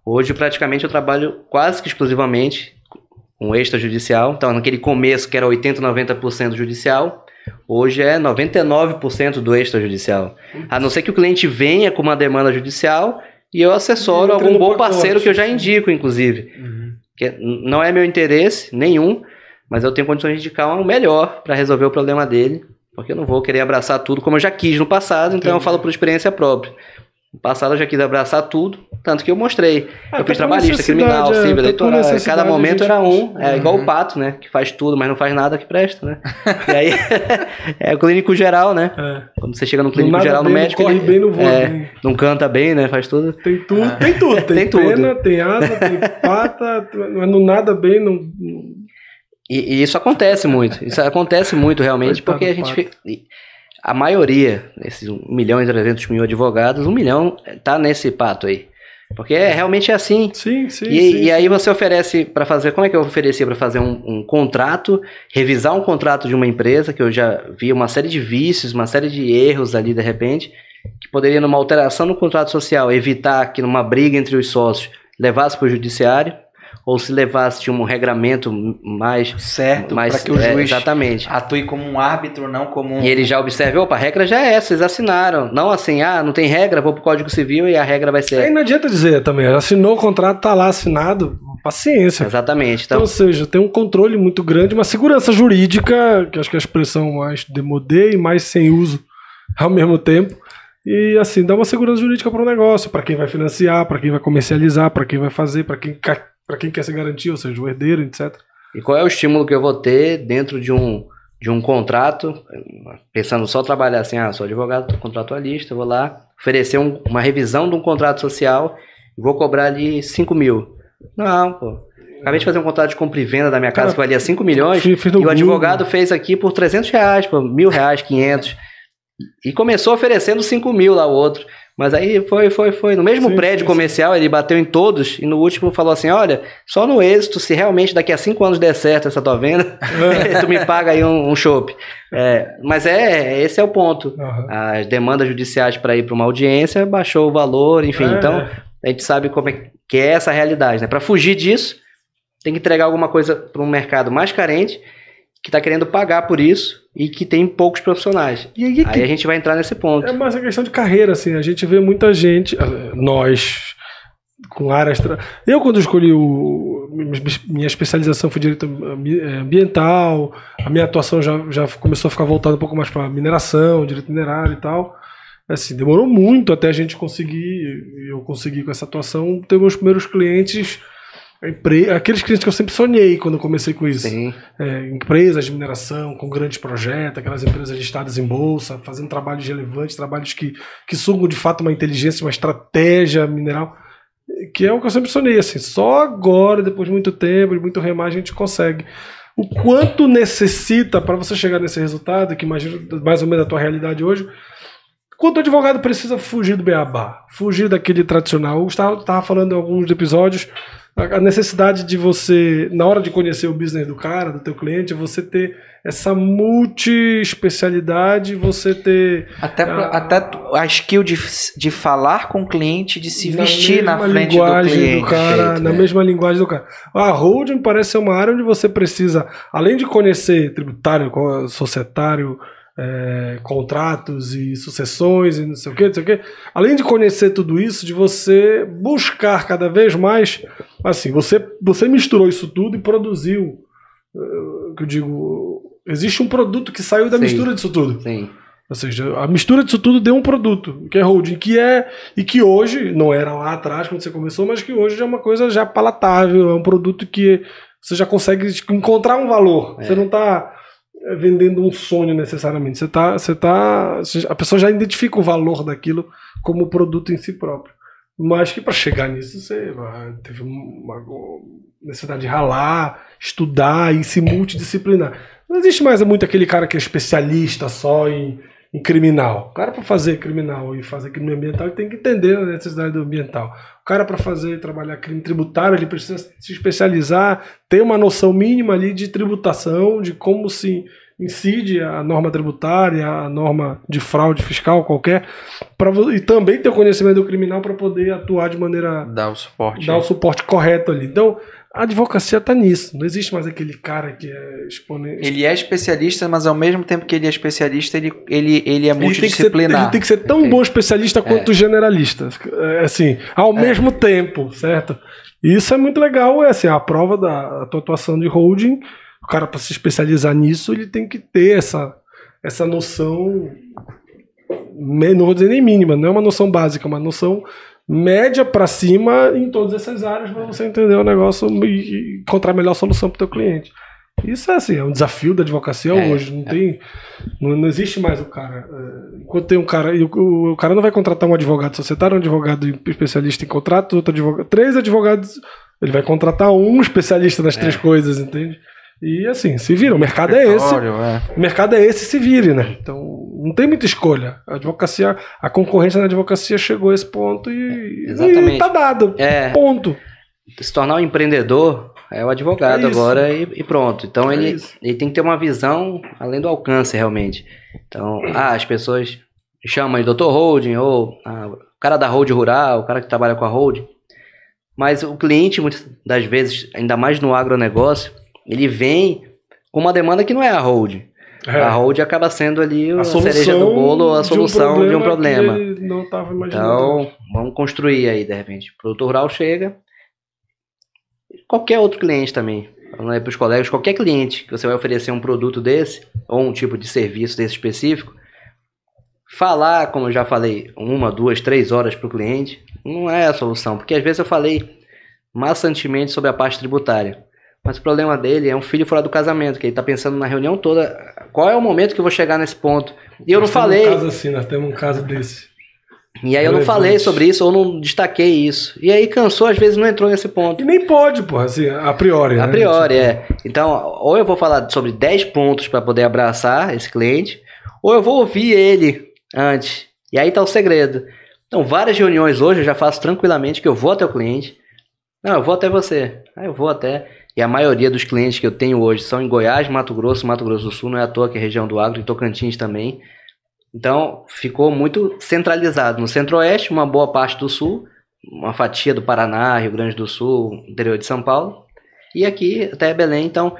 Hoje, praticamente, eu trabalho quase que exclusivamente com extrajudicial. Então, naquele começo que era 80%, 90% judicial, hoje é 99% do extrajudicial. A não ser que o cliente venha com uma demanda judicial e eu assessoro algum bom parceiro que eu já indico, inclusive. Que não é meu interesse nenhum, mas eu tenho condições de indicar um melhor para resolver o problema dele, porque eu não vou querer abraçar tudo como eu já quis no passado, então eu falo por experiência própria. No passado eu já quis abraçar tudo, tanto que eu mostrei. Eu fui trabalhista, criminal, civil, eleitoral. Cada momento era igual o pato, né? Que faz tudo, mas não faz nada que presta, né? E aí, é o clínico geral, né? Quando você chega no clínico geral, no médico, corre bem, não voa bem. Não canta bem, né? Faz tudo. Tem tudo, tem tudo. Tem pena, tem asa, tem pata, não nada bem, não... E isso acontece muito. Isso acontece muito realmente, porque a gente fica... A maioria, esses 1.300.000 advogados, 1 milhão tá nesse pato aí. Porque realmente é assim. Sim. E aí você oferece para fazer... Como é que eu oferecia para fazer um contrato, revisar um contrato de uma empresa, que eu já vi uma série de vícios, uma série de erros ali, de repente, que poderia, numa alteração no contrato social, evitar que numa briga entre os sócios levasse para o judiciário, ou se levasse de um regramento mais... Certo, para que o juiz atue como um árbitro, não como um... E ele já observa, opa, a regra já é essa, vocês assinaram. Não assim, não tem regra, vou pro Código Civil e a regra vai ser... Aí não adianta dizer também, assinou o contrato, tá lá assinado, paciência. Exatamente. Então, ou seja, tem um controle muito grande, uma segurança jurídica, que acho que é a expressão mais demodê e mais sem uso ao mesmo tempo. E assim, dá uma segurança jurídica para o negócio, para quem vai financiar, para quem vai comercializar, para quem vai fazer, para quem quer se garantir, ou seja, o herdeiro, etc. E qual é o estímulo que eu vou ter dentro de um contrato, pensando só trabalhar assim, sou advogado, sou contratualista, vou lá oferecer uma revisão de um contrato social e vou cobrar ali 5 mil. Não, pô. Acabei de fazer um contrato de compra e venda da minha casa que valia 5 milhões e o advogado fez aqui por 300 reais, por R$1.000, 500. E começou oferecendo 5 mil lá o outro. Mas aí foi. No mesmo prédio comercial, ele bateu em todos e no último falou assim, olha, só no êxito, se realmente daqui a 5 anos der certo essa tua venda, tu me paga aí um chopp. Mas esse é o ponto. As demandas judiciais para ir para uma audiência baixou o valor, enfim. Então, a gente sabe como é que é essa realidade, né? Para fugir disso, tem que entregar alguma coisa para um mercado mais carente, que está querendo pagar por isso e que tem poucos profissionais. Aí a gente vai entrar nesse ponto. É mais uma questão de carreira, assim. A gente vê muita gente, nós, com áreas... Eu, quando escolhi minha especialização foi direito ambiental, a minha atuação já começou a ficar voltada um pouco mais para mineração, direito minerário e tal. Assim, demorou muito até a gente conseguir, eu consegui com essa atuação, ter meus primeiros clientes... Aqueles clientes que eu sempre sonhei quando eu comecei com isso. Empresas de mineração, com grandes projetos, aquelas empresas listadas em bolsa, fazendo trabalhos relevantes, trabalhos que sugam de fato uma inteligência, uma estratégia mineral, que é o que eu sempre sonhei. Assim, só agora, depois de muito tempo, de muito remar, a gente consegue. O quanto necessita para você chegar nesse resultado, que imagino mais ou menos a tua realidade hoje, quanto o advogado precisa fugir do beabá, fugir daquele tradicional. O Gustavo estava falando em alguns episódios, a necessidade de você, na hora de conhecer o business do cara, do teu cliente, você ter essa multi-especialidade, você ter... Até a skill de falar com o cliente, de se vestir na frente do cliente. Na mesma linguagem do cara. A holding parece ser uma área onde você precisa, além de conhecer tributário, societário, contratos e sucessões e não sei o que. Além de conhecer tudo isso, de você buscar cada vez mais, assim, você misturou isso tudo e produziu, que eu digo, existe um produto que saiu da mistura disso tudo. Sim. Ou seja, a mistura disso tudo deu um produto, que é holding, e que hoje, não era lá atrás quando você começou, mas que hoje é uma coisa já palatável, é um produto que você já consegue encontrar um valor. Você não está vendendo um sonho necessariamente. A pessoa já identifica o valor daquilo como produto em si próprio. Mas que para chegar nisso você teve uma necessidade de ralar, estudar e se multidisciplinar. Não existe mais muito aquele cara que é especialista só em criminal. O cara para fazer criminal e fazer crime ambiental, ele tem que entender a necessidade do ambiental. O cara para trabalhar crime tributário, ele precisa se especializar, ter uma noção mínima ali de tributação, de como se incide a norma tributária, a norma de fraude fiscal qualquer, e também ter o conhecimento do criminal para poder atuar de maneira... Dar o suporte correto ali. Então, a advocacia está nisso. Não existe mais aquele cara que é exponente. Ele é especialista, mas ao mesmo tempo que ele é especialista, ele é multidisciplinar. Ele tem que ser tão bom especialista quanto generalista. Assim, ao mesmo tempo, certo? E isso é muito legal. Assim, a prova da tua atuação de holding, o cara, para se especializar nisso, ele tem que ter essa noção, não vou dizer nem mínima, não é uma noção básica, é uma noção média para cima em todas essas áreas para você entender o negócio e encontrar a melhor solução para o teu cliente. Isso é assim, é um desafio da advocacia hoje. Não existe mais o cara. Enquanto tem um cara, e o cara não vai contratar um advogado societário, um advogado especialista em contratos, outro advogado, 3 advogados, ele vai contratar um especialista nas 3 coisas, entende? E assim, se vira, o mercado é esse. O mercado é esse, se vire, né? Então, não tem muita escolha. A advocacia, a concorrência na advocacia chegou a esse ponto e tá dado. Ponto. Se tornar um empreendedor é o advogado agora e pronto. Então ele tem que ter uma visão além do alcance, realmente. Então, as pessoas chamam de Dr. Holding, ou o cara da Hold Rural, o cara que trabalha com a Hold. Mas o cliente, muitas das vezes, ainda mais no agronegócio, ele vem com uma demanda que não é a Hold. A Hold acaba sendo ali a cereja do bolo, a solução de um problema. Que ele não estava imaginando. Então, vamos construir aí, de repente. O produtor rural chega, qualquer outro cliente também, falando aí para os colegas, qualquer cliente que você vai oferecer um produto desse, ou um tipo de serviço desse específico, falar, como eu já falei, 1, 2, 3 horas para o cliente, não é a solução. Porque às vezes eu falei maçantemente sobre a parte tributária. Mas o problema dele é um filho fora do casamento, que ele tá pensando na reunião toda, qual é o momento que eu vou chegar nesse ponto? E eu não falei. Nós temos um caso desse. E aí eu não falei sobre isso, ou não destaquei isso. E aí cansou, às vezes não entrou nesse ponto. E nem pode, porra, assim, a priori. A priori, Então, ou eu vou falar sobre 10 pontos para poder abraçar esse cliente, ou eu vou ouvir ele antes. E aí tá o segredo. Então, várias reuniões hoje eu já faço tranquilamente que eu vou até o cliente. Não, eu vou até você. Eu vou até... E a maioria dos clientes que eu tenho hoje são em Goiás, Mato Grosso do Sul, não é à toa que é região do agro, e Tocantins também. Então, ficou muito centralizado. No Centro-Oeste, uma boa parte do Sul, uma fatia do Paraná, Rio Grande do Sul, interior de São Paulo, e aqui até Belém. Então,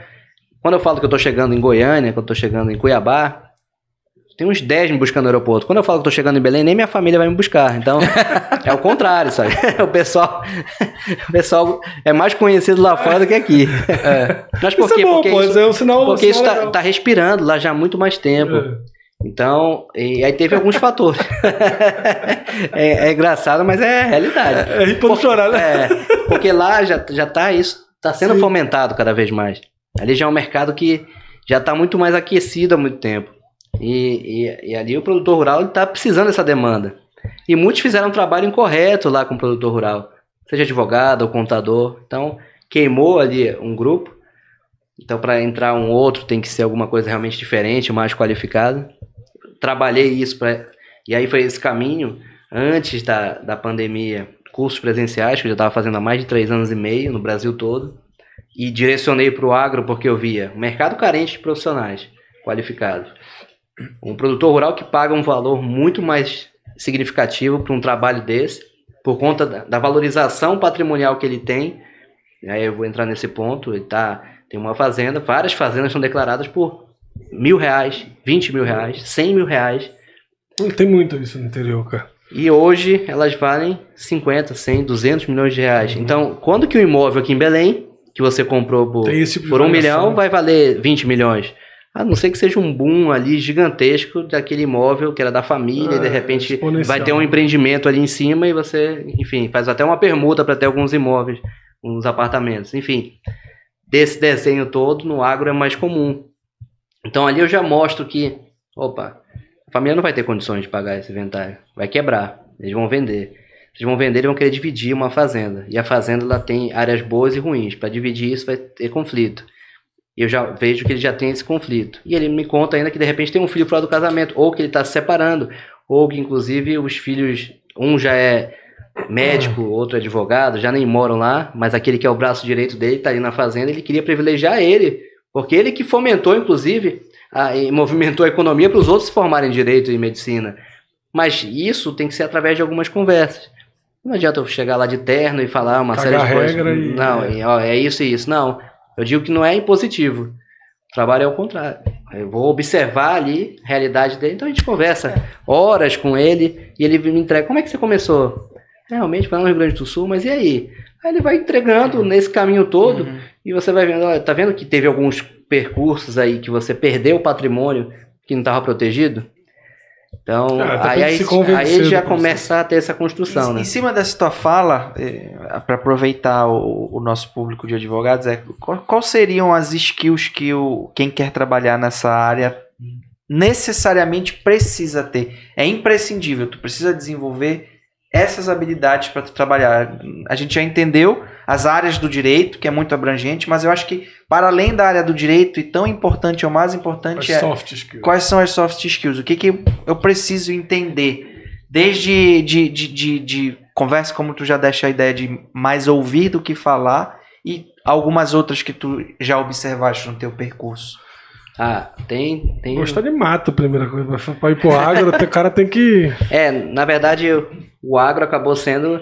quando eu falo que eu estou chegando em Goiânia, quando eu estou chegando em Cuiabá, tem uns 10 me buscando no aeroporto. Quando eu falo que estou chegando em Belém, nem minha família vai me buscar. Então, é o contrário, sabe? O pessoal é mais conhecido lá fora do que aqui. Mas por quê? Porque isso é um sinal. Porque isso tá respirando lá já há muito mais tempo. Então, e aí teve alguns fatores. É engraçado, mas é realidade. É rir pra não chorar, né? Porque lá já tá isso, tá sendo fomentado cada vez mais. Ali já é um mercado que já tá muito mais aquecido há muito tempo. E ali o produtor rural está precisando dessa demanda. E muitos fizeram um trabalho incorreto lá com o produtor rural, seja advogado ou contador. Então, queimou ali um grupo. Então, para entrar um outro, tem que ser alguma coisa realmente diferente, mais qualificada. Trabalhei isso, e aí foi esse caminho. Antes da pandemia, cursos presenciais, que eu já estava fazendo há mais de 3 anos e meio no Brasil todo. E direcionei para o agro porque eu via um mercado carente de profissionais qualificados. Um produtor rural que paga um valor muito mais significativo para um trabalho desse, por conta da valorização patrimonial que ele tem. E aí eu vou entrar nesse ponto. Ele tem uma fazenda, várias fazendas são declaradas por R$1.000, R$20.000, R$100.000. Não tem muito isso no interior, cara. E hoje elas valem 50, 100, 200 milhões de reais. Então, quando que o imóvel aqui em Belém, que você comprou por R$1 milhão, vai valer 20 milhões? A não ser que seja um boom ali gigantesco daquele imóvel que era da família, e de repente vai ter um empreendimento ali em cima e você, enfim, faz até uma permuta para ter alguns imóveis, uns apartamentos. Enfim, desse desenho todo, no agro é mais comum. Então ali eu já mostro que, opa, a família não vai ter condições de pagar esse inventário, vai quebrar, eles vão vender. Eles vão vender e vão querer dividir uma fazenda. E a fazenda ela tem áreas boas e ruins. Para dividir isso vai ter conflito. E eu já vejo que ele já tem esse conflito. E ele me conta ainda que de repente tem um filho fora do casamento, ou que ele está se separando, ou que inclusive os filhos, um já é médico, outro é advogado, já nem moram lá, mas aquele que é o braço direito dele está ali na fazenda, ele queria privilegiar ele, porque ele que fomentou inclusive e movimentou a economia para os outros se formarem em direito e medicina. Mas isso tem que ser através de algumas conversas. Não adianta eu chegar lá de terno e falar uma série de coisas. Não, é isso e isso. Não, eu digo que não é impositivo. O trabalho é o contrário. Eu vou observar ali a realidade dele. Então a gente conversa horas com ele e ele me entrega. Como é que você começou? Realmente foi no Rio Grande do Sul, mas e aí? Aí ele vai entregando nesse caminho todo e você vai vendo, olha, tá vendo que teve alguns percursos aí que você perdeu o patrimônio que não estava protegido? Então, aí já começa a ter essa construção, né? Em cima dessa tua fala, para aproveitar o nosso público de advogados, quais seriam as skills que quem quer trabalhar nessa área necessariamente precisa ter? É imprescindível, tu precisa desenvolver essas habilidades para trabalhar. A gente já entendeu as áreas do direito, que é muito abrangente, mas eu acho que para além da área do direito, e tão importante ou mais importante quais são as soft skills? O que eu preciso entender? Desde de conversa, como tu já deixa a ideia de mais ouvir do que falar, e algumas outras que tu já observaste no teu percurso. Tem... Gostar de mato, primeira coisa. Para ir pro agro, o cara tem que... Na verdade, o agro acabou sendo,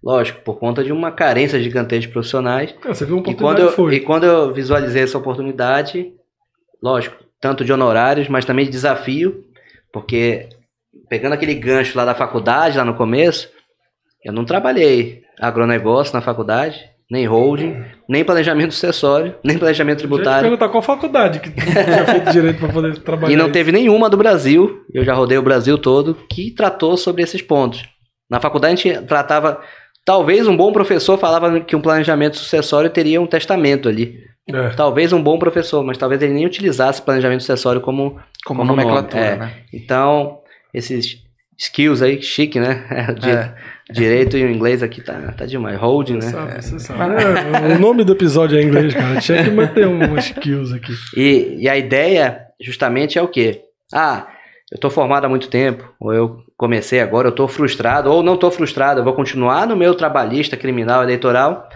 lógico, por conta de uma carência gigantesca de profissionais. Você viu uma oportunidade e quando eu visualizei essa oportunidade, lógico, tanto de honorários, mas também de desafio, porque pegando aquele gancho lá da faculdade, lá no começo, eu não trabalhei agronegócio na faculdade, nem holding, nem planejamento sucessório, nem planejamento tributário. Perguntar qual faculdade que tinha feito direito para poder trabalhar. E não teve nenhuma do Brasil, eu já rodei o Brasil todo, que tratou sobre esses pontos. Na faculdade a gente tratava, talvez um bom professor falava que um planejamento sucessório teria um testamento ali. Talvez um bom professor, mas talvez ele nem utilizasse planejamento sucessório como nomenclatura, né? Então, esses skills aí, chique, né? Direito e o inglês aqui tá demais. Holding, né? Você sabe. O nome do episódio é em inglês, cara. Tinha que manter umas skills aqui. E a ideia, justamente, é o quê? Eu tô formado há muito tempo, ou eu comecei agora, eu tô frustrado, ou não tô frustrado, eu vou continuar no meu trabalhista, criminal, eleitoral,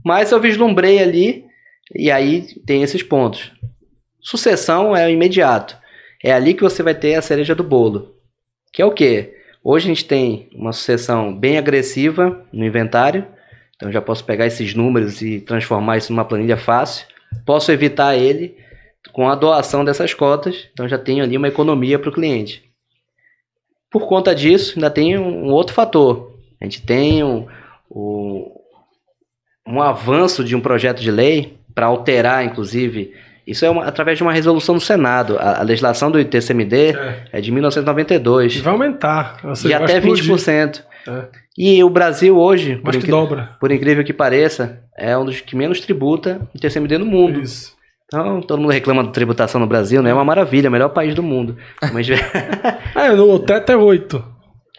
mas eu vislumbrei ali, e aí tem esses pontos. Sucessão é o imediato. É ali que você vai ter a cereja do bolo. Que é o quê? Hoje a gente tem uma sucessão bem agressiva no inventário, então já posso pegar esses números e transformar isso numa planilha fácil. Posso evitar ele com a doação dessas cotas, então já tenho ali uma economia para o cliente. Por conta disso, ainda tem um outro fator. A gente tem um avanço de um projeto de lei para alterar, inclusive... Isso é através de uma resolução do Senado. A legislação do ITCMD é de 1992. E vai aumentar. E até 20%. E o Brasil hoje, por incrível que pareça, é um dos que menos tributa ITCMD no mundo. Isso. Então, todo mundo reclama da tributação no Brasil, né? É uma maravilha, melhor país do mundo. Mas... o teto é 8.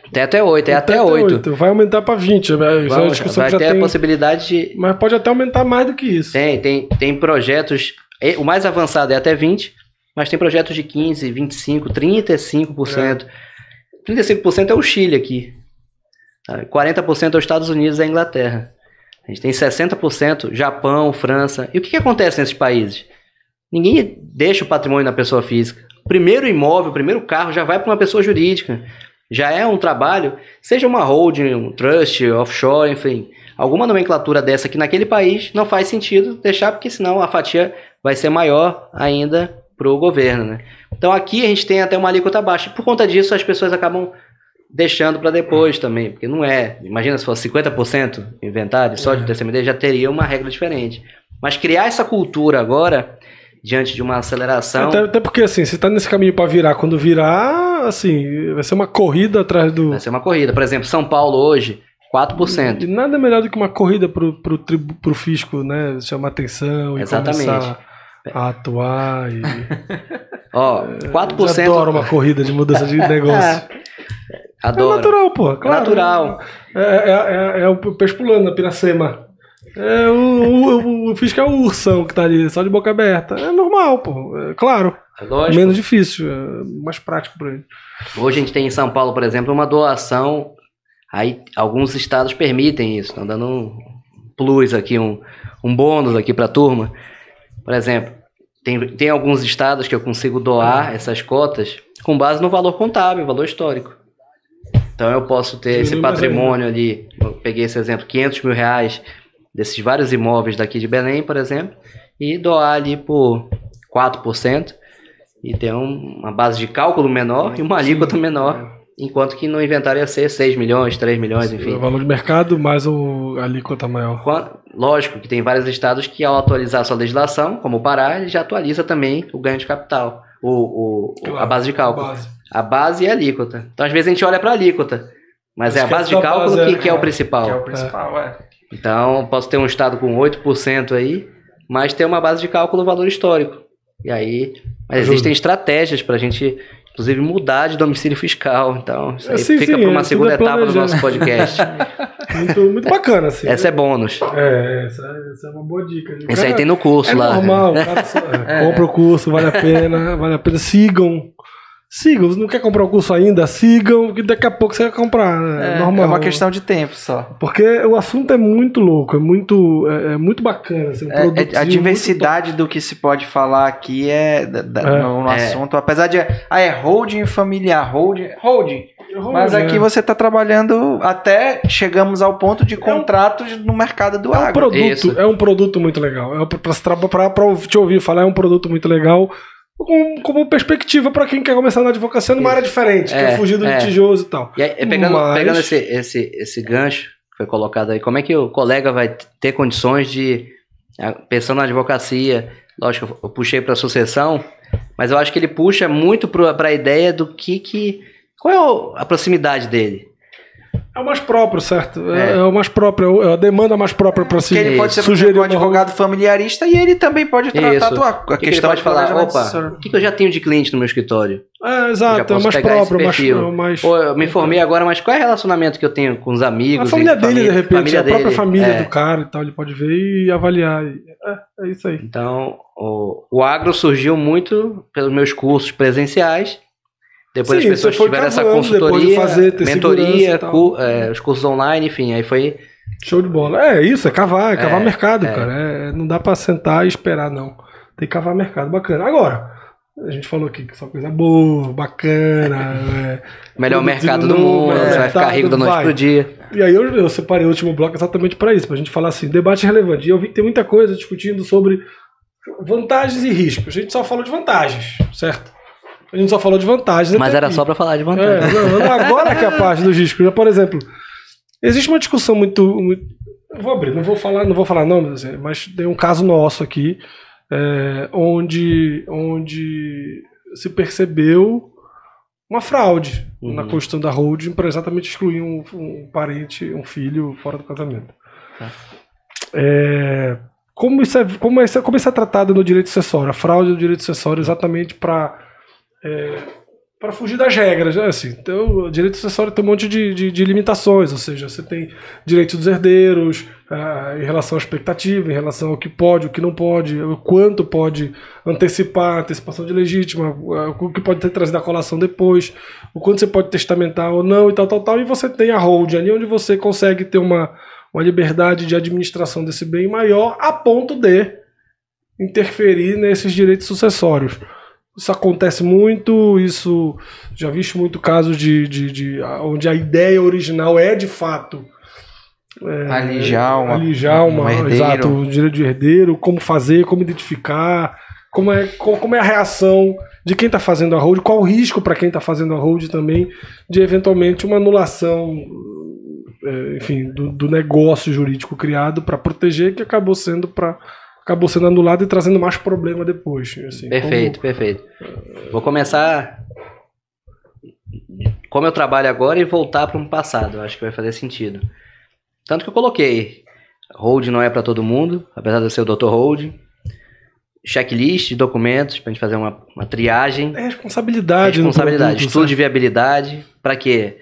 O teto é 8, até 8. Vai aumentar para 20. Vai ter a possibilidade de... Mas pode até aumentar mais do que isso. Tem projetos... O mais avançado é até 20, mas tem projetos de 15, 25, 35%. 35% é o Chile aqui. 40% é os Estados Unidos e a Inglaterra. A gente tem 60% Japão, França. E o que acontece nesses países? Ninguém deixa o patrimônio na pessoa física. O primeiro imóvel, o primeiro carro já vai para uma pessoa jurídica. Já é um trabalho, seja uma holding, um trust, offshore, enfim. Alguma nomenclatura dessa que naquele país não faz sentido deixar, porque senão a fatia vai ser maior ainda pro governo, né? Então aqui a gente tem até uma alíquota baixa. E por conta disso as pessoas acabam deixando para depois também, porque não é. Imagina se fosse 50% inventário só de TCMD, já teria uma regra diferente. Mas criar essa cultura agora, diante de uma aceleração... Até porque, assim, você tá nesse caminho para virar. Quando virar, assim, vai ser uma corrida atrás do... Vai ser uma corrida. Por exemplo, São Paulo hoje, 4%. E nada melhor do que uma corrida pro fisco, né? Chamar atenção e começar a atuar. E... Ó, 4%... Eu adoro uma corrida de mudança de negócio. Adoro. É natural, pô. Claro. É natural. É o peixe pulando na piracema. O fisco é o ursão que tá ali, só de boca aberta. É normal, pô. É claro. É lógico. Menos difícil, é mais prático pra ele. Hoje a gente tem em São Paulo, por exemplo, uma doação. Aí alguns estados permitem isso. Estão dando um plus aqui, um bônus aqui pra turma. Por exemplo, tem alguns estados que eu consigo doar essas cotas com base no valor contábil, valor histórico. Então eu posso ter esse patrimônio ali, eu peguei esse exemplo, 500 mil reais desses vários imóveis daqui de Belém, por exemplo, e doar ali por 4% e ter uma base de cálculo menor e uma alíquota menor, enquanto que no inventário ia ser 6 milhões, 3 milhões, enfim. O valor de mercado mais a alíquota maior. Lógico que tem vários estados que ao atualizar a sua legislação, como o Pará, ele já atualiza também o ganho de capital, a base de cálculo. A base e a alíquota. Então, às vezes, a gente olha para a alíquota, mas é a base de cálculo que é o principal. Que é o principal, Então, posso ter um estado com 8% aí, mas ter uma base de cálculo valor histórico. E aí, mas existem estratégias para a gente, inclusive, mudar de domicílio fiscal. Então, isso aí fica para uma segunda etapa do nosso podcast. Muito bacana, assim. Essa é bônus. Essa é uma boa dica. Isso aí tem no curso lá. É normal, compra o curso, vale a pena. Sigam, não quer comprar o curso ainda? Sigam, que daqui a pouco você vai comprar. É normal. É uma questão de tempo só. Porque o assunto é muito louco, é muito bacana. Assim, a diversidade do que se pode falar aqui no assunto. Apesar de... holding familiar, holding. Mas aqui você está trabalhando até chegamos ao ponto de contratos no mercado do agro. É um produto muito legal. Para te ouvir falar, é um produto muito legal. Como perspectiva para quem quer começar na advocacia numa área diferente, quer fugir do litigioso e tal. E aí, pegando esse gancho que foi colocado aí, como é que o colega vai ter condições de, pensando na advocacia, lógico, eu puxei para a sucessão, mas eu acho que ele puxa muito para a ideia do qual é a proximidade dele. É o mais próprio, certo? É o mais próprio, é a demanda mais própria para si. Ele pode ser, por exemplo, um advogado familiarista e ele também pode tratar a questão pode falar, o que eu já tenho de cliente no meu escritório? Exato, é o mais próprio. Pô, eu me formei agora, mas qual é o relacionamento que eu tenho com os amigos? A família dele, de repente, a própria família do cara e tal, ele pode ver e avaliar. É isso aí. Então, o agro surgiu muito pelos meus cursos presenciais. Depois as pessoas tiveram essa consultoria, mentoria, os cursos online, enfim, aí foi... Show de bola. É cavar mercado, cara. Não dá pra sentar e esperar, não. Tem que cavar mercado, bacana. Agora, a gente falou aqui que só coisa boa, bacana. Melhor mercado do mundo, você vai ficar rico da noite pro dia. E aí eu separei o último bloco exatamente pra isso, pra gente falar assim, debate relevante. E eu vi que tem muita coisa discutindo sobre vantagens e riscos. A gente só falou de vantagens, certo? A gente só falou de vantagens. Mas era só para falar de vantagens. Agora que é a parte dos riscos. Por exemplo, existe uma discussão muito vou abrir, não vou falar nomes, mas tem um caso nosso aqui, onde se percebeu uma fraude na construção da holding para exatamente excluir um parente, um filho fora do casamento. Como isso é tratado no direito sucessório? A fraude do direito sucessório exatamente para fugir das regras, né? Assim, então, o direito sucessório tem um monte de limitações, ou seja, você tem direitos dos herdeiros em relação à expectativa, em relação ao que pode, o que não pode, o quanto pode antecipação de legítima, o que pode ter trazido a colação depois, o quanto você pode testamentar ou não e tal, e você tem a holding ali onde você consegue ter uma liberdade de administração desse bem maior a ponto de interferir nesses direitos sucessórios. Isso acontece muito, isso já visto muito casos onde a ideia original é de fato alijar um herdeiro. Exato, o direito de herdeiro, como fazer, como identificar, como é a reação de quem está fazendo a hold, qual o risco para quem está fazendo a hold também de eventualmente uma anulação, enfim, do negócio jurídico criado para proteger, que acabou sendo anulado e trazendo mais problema depois. Assim, perfeito. Vou começar como eu trabalho agora e voltar para um passado. Eu acho que vai fazer sentido. Tanto que eu coloquei, hold não é para todo mundo, apesar de eu ser o Dr. Hold. Checklist de documentos para a gente fazer uma triagem. Responsabilidade. Estudo de viabilidade. Para quê?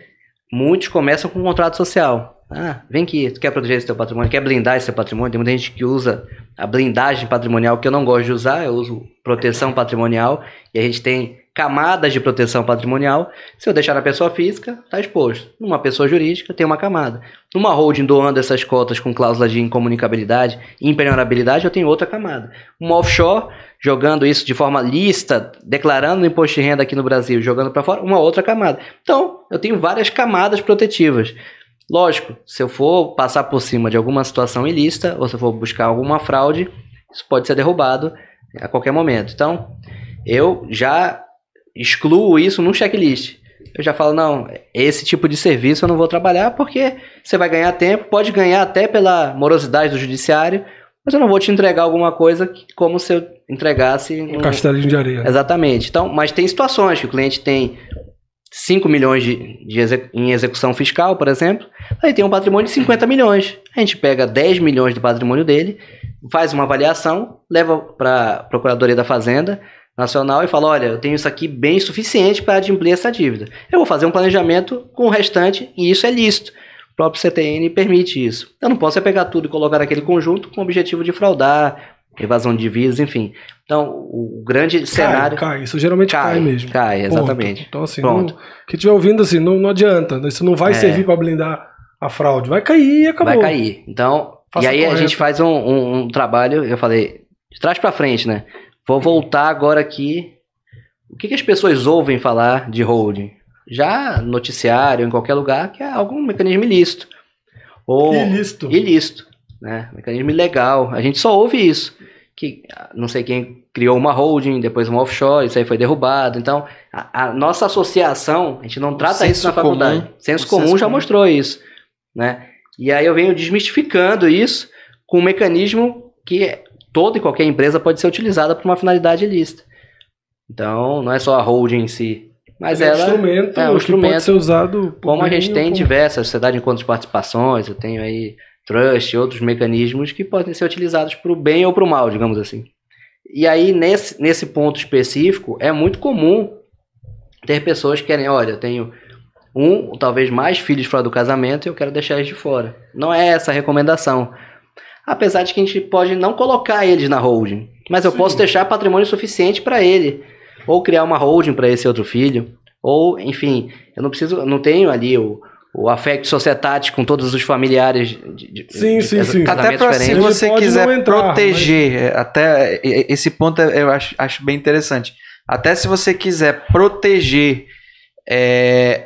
Muitos começam com um contrato social. Vem aqui, tu quer proteger esse teu patrimônio, quer blindar esse teu patrimônio. Tem muita gente que usa a blindagem patrimonial, que eu não gosto de usar, eu uso proteção patrimonial, e a gente tem camadas de proteção patrimonial. Se eu deixar na pessoa física, está exposto. Numa pessoa jurídica, tem uma camada. Numa holding doando essas cotas com cláusula de incomunicabilidade e impenhorabilidade, eu tenho outra camada. Uma offshore, jogando isso de forma lícita, declarando no imposto de renda aqui no Brasil, jogando para fora, uma outra camada. Então, eu tenho várias camadas protetivas. Lógico, se eu for passar por cima de alguma situação ilícita, ou se eu for buscar alguma fraude, isso pode ser derrubado a qualquer momento. Então, eu já excluo isso num checklist. Eu já falo, não, esse tipo de serviço eu não vou trabalhar porque você vai ganhar tempo, pode ganhar até pela morosidade do judiciário, mas eu não vou te entregar alguma coisa como se eu entregasse... Um castelinho de areia. Exatamente. Então, mas tem situações que o cliente tem 5 milhões em execução fiscal, por exemplo, aí tem um patrimônio de 50 milhões. A gente pega 10 milhões do patrimônio dele, faz uma avaliação, leva para a Procuradoria da Fazenda Nacional e fala, olha, eu tenho isso aqui bem suficiente para adimplir essa dívida. Eu vou fazer um planejamento com o restante e isso é lícito. O próprio CTN permite isso. Eu não posso pegar tudo e colocar naquele conjunto com o objetivo de fraudar, evasão de divisas, enfim. Então, o grande cenário... Cai, isso geralmente cai mesmo. Cai, exatamente. Ponto. Então, assim, quem estiver ouvindo, assim, não adianta. Isso não vai servir para blindar a fraude. Vai cair e acabou. Vai cair. Então, e aí a gente faz um trabalho, eu falei, de trás para frente, né? Vou voltar agora aqui. O que as pessoas ouvem falar de holding? Já no noticiário, em qualquer lugar, que é algum mecanismo ilícito. Ou ilícito, né? Mecanismo ilegal. A gente só ouve isso. Que não sei quem criou uma holding, depois uma offshore, isso aí foi derrubado. Então, a nossa associação, a gente não trata isso na faculdade. Senso comum já mostrou isso, né? E aí eu venho desmistificando isso com um mecanismo que toda e qualquer empresa pode ser utilizada para uma finalidade ilícita. Então, não é só a holding em si, mas ela é um instrumento que pode ser usado como a gente tem diversas, sociedade de encontros de participações, eu tenho aí trust e outros mecanismos que podem ser utilizados para o bem ou para o mal, digamos assim. E aí, nesse ponto específico, é muito comum ter pessoas que querem, olha, eu tenho talvez mais filhos fora do casamento e eu quero deixar eles de fora. Não é essa a recomendação. Apesar de que a gente pode não colocar eles na holding, mas eu posso deixar patrimônio suficiente para ele, ou criar uma holding para esse outro filho, ou, enfim, eu não tenho ali o affect societate com todos os familiares sim. Até para se você quiser proteger, até esse ponto eu acho bem interessante. Até se você quiser proteger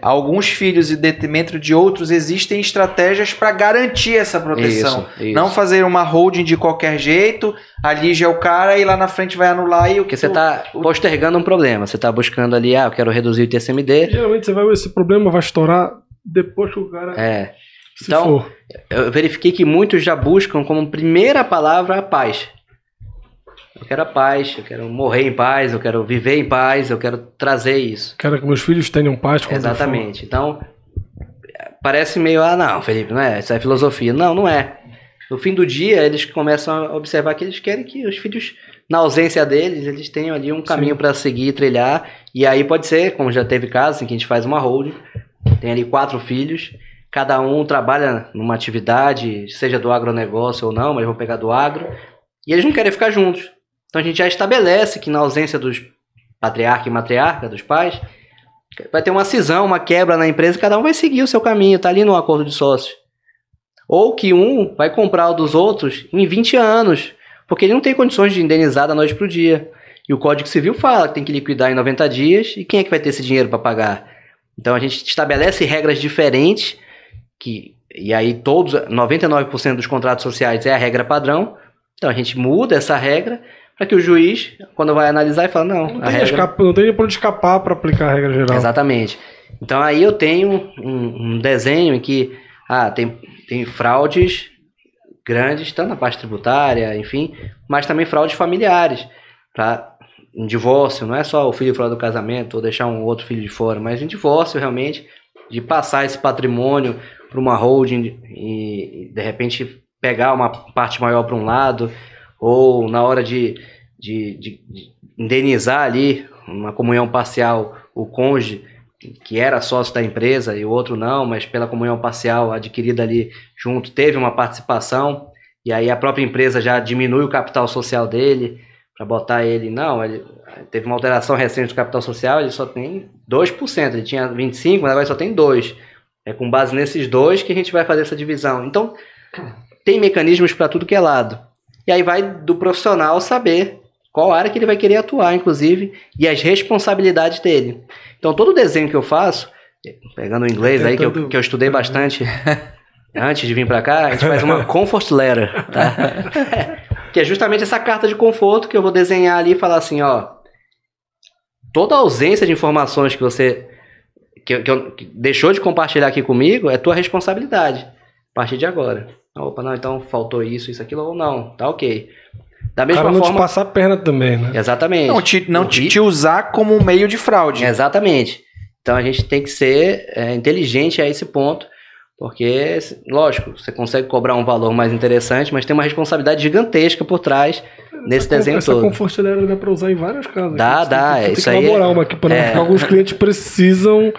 alguns filhos em detrimento de outros, existem estratégias para garantir essa proteção. Isso. Não fazer uma holding de qualquer jeito, ali já é o cara e lá na frente vai anular. Porque você está postergando um problema. Você está buscando ali, eu quero reduzir o ITCMD. Geralmente esse problema vai estourar depois que o cara... Então, eu verifiquei que muitos já buscam como primeira palavra a paz. Eu quero a paz, eu quero morrer em paz, eu quero viver em paz, eu quero trazer isso. Quero que meus filhos tenham paz. Exatamente. Então, parece meio, não, Felipe, não é, isso é filosofia. Não é. No fim do dia, eles começam a observar que eles querem que os filhos, na ausência deles, eles tenham ali um caminho para seguir, trilhar. E aí pode ser, como já teve casos em que a gente faz uma holding, tem ali 4 filhos, cada um trabalha numa atividade, seja do agronegócio ou não, mas vão pegar do agro, e eles não querem ficar juntos. Então a gente já estabelece que na ausência dos patriarca e matriarca, dos pais, vai ter uma cisão, uma quebra na empresa, cada um vai seguir o seu caminho, tá ali no acordo de sócios. Ou que um vai comprar o dos outros em 20 anos, porque ele não tem condições de indenizar da noite pro dia. E o Código Civil fala que tem que liquidar em 90 dias, e quem é que vai ter esse dinheiro para pagar? Então a gente estabelece regras diferentes, e aí 99% dos contratos sociais é a regra padrão, então a gente muda essa regra, para que o juiz, quando vai analisar, ele fala, não tem por onde escapar para aplicar a regra geral. Exatamente. Então aí eu tenho um desenho em que tem fraudes grandes, tanto na parte tributária, enfim, mas também fraudes familiares, para um divórcio, não é só o filho fora do casamento ou deixar um outro filho de fora, mas um divórcio realmente, de passar esse patrimônio para uma holding e de repente pegar uma parte maior para um lado, ou na hora de indenizar ali uma comunhão parcial o cônjuge que era sócio da empresa e o outro não, mas pela comunhão parcial adquirida ali junto teve uma participação e aí a própria empresa já diminui o capital social dele para botar ele, ele teve uma alteração recente do capital social, ele só tem 2%, ele tinha 25%, mas agora só tem 2%. É com base nesses 2 que a gente vai fazer essa divisão. Então, tem mecanismos para tudo que é lado. E aí vai do profissional saber qual área que ele vai querer atuar, inclusive, e as responsabilidades dele. Então, todo desenho que eu faço, pegando o inglês aí, que eu estudei bastante antes de vir para cá, a gente faz uma comfort letter, tá? Que é justamente essa carta de conforto que eu vou desenhar ali e falar assim, toda a ausência de informações que você que deixou de compartilhar aqui comigo é tua responsabilidade a partir de agora. Então faltou isso, aquilo, ou não, tá ok. Da mesma forma, não te passar a perna também, né? Exatamente. Não te usar como um meio de fraude. Exatamente. Então a gente tem que ser inteligente a esse ponto, porque, lógico, você consegue cobrar um valor mais interessante, mas tem uma responsabilidade gigantesca por trás nesse desenho todo. Essa comfort letter dá para usar em vários casos. Dá. Tem que elaborar uma aqui para alguns clientes precisam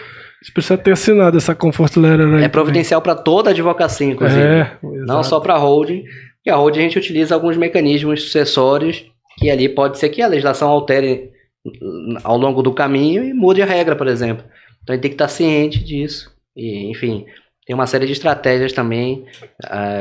ter assinado essa comfort letter aí. É providencial para toda a advocacia, inclusive. Não só para a holding. E a holding a gente utiliza alguns mecanismos sucessórios que ali pode ser que a legislação altere ao longo do caminho e mude a regra, por exemplo. Então a gente tem que estar ciente disso. E, enfim, tem uma série de estratégias também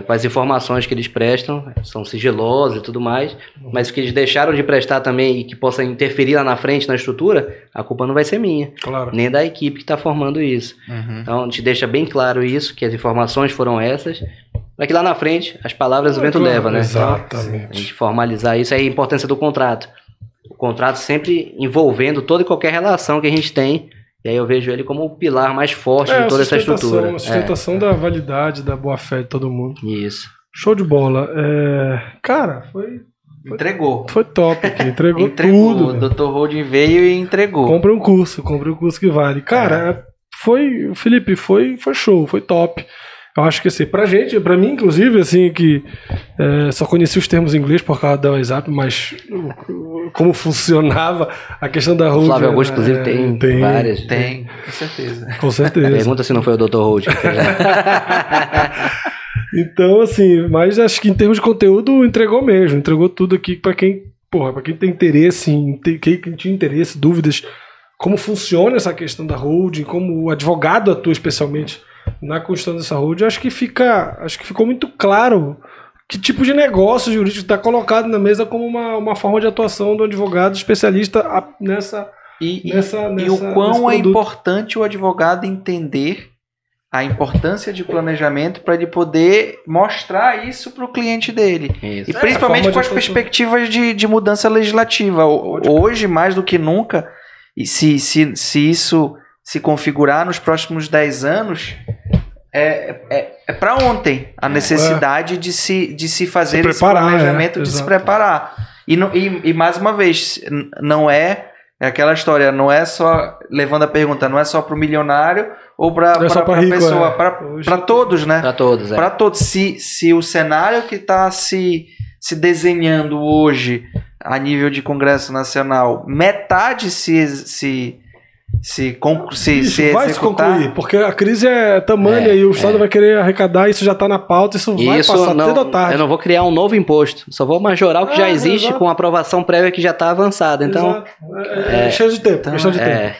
com as informações que eles prestam, são sigilosas e tudo mais, mas o que eles deixaram de prestar também e que possa interferir lá na frente na estrutura, a culpa não vai ser minha, nem da equipe que está formando isso. Então a gente deixa bem claro isso, que as informações foram essas, para que lá na frente as palavras o vento leva, né? Exatamente. A gente formalizar isso, aí a importância do contrato. O contrato sempre envolvendo toda e qualquer relação que a gente tem. E aí eu vejo ele como o pilar mais forte de toda essa estrutura. A sustentação da validade, da boa-fé de todo mundo. Isso. Show de bola. Cara, Entregou. Foi top aqui. Entregou tudo. O Dr. Holding veio e entregou. Comprei um curso que vale. Cara, Felipe, foi show, foi top. Eu acho que assim, pra mim, inclusive, assim, que só conheci os termos em inglês por causa da WhatsApp, mas como funcionava a questão da holding. O Flávio Augusto, inclusive, tem várias. Tem, com certeza. Com certeza. Pergunta se não foi o Dr. Holding. Então, assim, mas acho que em termos de conteúdo entregou mesmo. Entregou tudo aqui pra quem tem interesse, quem tinha interesse, dúvidas, como funciona essa questão da holding, como o advogado atua especialmente na construção dessa holding. Acho que ficou muito claro que tipo de negócio jurídico está colocado na mesa como uma forma de atuação do advogado especialista nessa. E o quão é importante o advogado entender a importância de planejamento para ele poder mostrar isso para o cliente dele. Isso. E principalmente com as perspectivas de mudança legislativa. Hoje, mais do que nunca, e se isso se configurar nos próximos 10 anos, é para ontem a necessidade de se fazer esse planejamento, de se preparar. E mais uma vez, não é aquela história, não é só, levando a pergunta, não é só para o milionário ou para a pessoa, para todos, né? Para todos, Para todos. Se o cenário que está se desenhando hoje a nível de Congresso Nacional, metade se vai se concluir, porque a crise é tamanha e o Estado vai querer arrecadar, isso já está na pauta, isso vai passar cedo ou tarde. Eu não vou criar um novo imposto, só vou majorar o que já existe com aprovação prévia que já está avançada. Então, questão de tempo.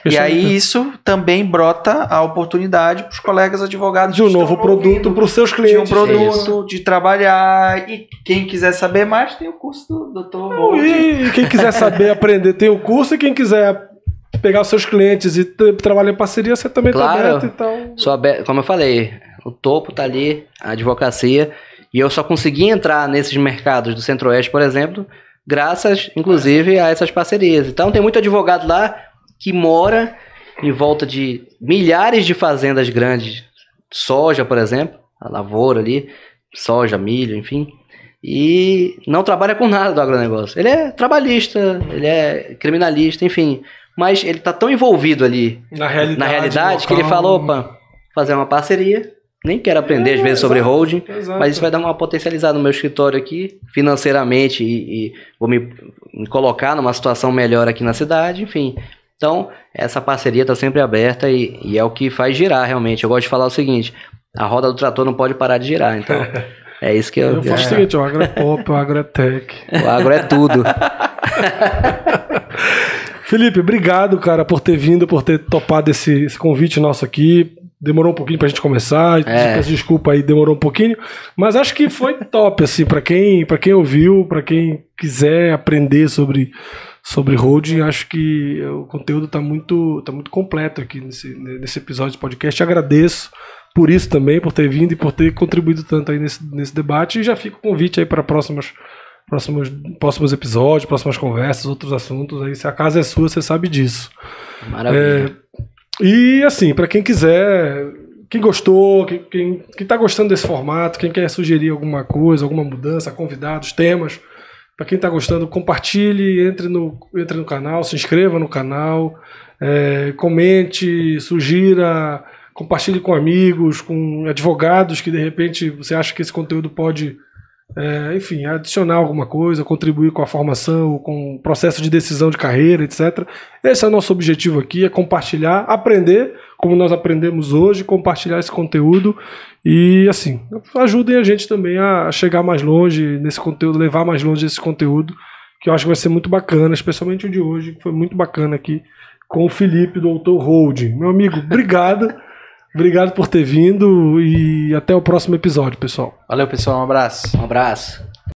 E aí isso também brota a oportunidade para os colegas advogados de um novo produto para os seus clientes. De um produto, de trabalhar. E quem quiser saber mais, tem o curso do Dr. Holding. E quem quiser saber, aprender, tem o curso. E quem quiser pegar os seus clientes e trabalhar em parceria, você também está aberto. Então... Como eu falei, o topo está ali, a advocacia, e eu só consegui entrar nesses mercados do Centro-Oeste, por exemplo, graças, inclusive, a essas parcerias. Então, tem muito advogado lá que mora em volta de milhares de fazendas grandes, soja, por exemplo, a lavoura ali, soja, milho, enfim, e não trabalha com nada do agronegócio. Ele é trabalhista, ele é criminalista, enfim, mas ele está tão envolvido ali na realidade que ele falou, opa, fazer uma parceria, nem quero aprender às vezes sobre holding, mas isso vai dar uma potencializada no meu escritório aqui, financeiramente, e vou me colocar numa situação melhor aqui na cidade, enfim. Então, essa parceria está sempre aberta e é o que faz girar realmente. Eu gosto de falar o seguinte, a roda do trator não pode parar de girar, então é isso que eu faço o seguinte, o agro é pop, o agro é tech. O agro é tudo. Felipe, obrigado, cara, por ter vindo, por ter topado esse convite nosso aqui. Demorou um pouquinho pra gente começar, peço desculpa aí, demorou um pouquinho, mas acho que foi top, assim, pra quem ouviu, pra quem quiser aprender sobre holding, acho que o conteúdo tá muito completo aqui nesse episódio de podcast. Agradeço por isso também, por ter vindo e por ter contribuído tanto aí nesse debate, e já fica o convite aí para próximos episódios, próximas conversas, outros assuntos aí, se a casa é sua, você sabe disso. Maravilha. E assim, para quem quiser, quem gostou, quem tá gostando desse formato, quem quer sugerir alguma coisa, alguma mudança, convidados, temas, para quem tá gostando, compartilhe, entre no canal, se inscreva no canal, comente, sugira, compartilhe com amigos, com advogados que de repente você acha que esse conteúdo pode, enfim, adicionar alguma coisa, contribuir com a formação, com o processo de decisão de carreira, etc. Esse é o nosso objetivo aqui, é compartilhar, aprender, como nós aprendemos hoje, compartilhar esse conteúdo e, assim, ajudem a gente também a chegar mais longe nesse conteúdo, levar mais longe esse conteúdo, que eu acho que vai ser muito bacana, especialmente o de hoje, que foi muito bacana aqui com o Felipe, doutor Holding. Meu amigo, obrigado. Obrigado por ter vindo e até o próximo episódio, pessoal. Valeu, pessoal. Um abraço. Um abraço.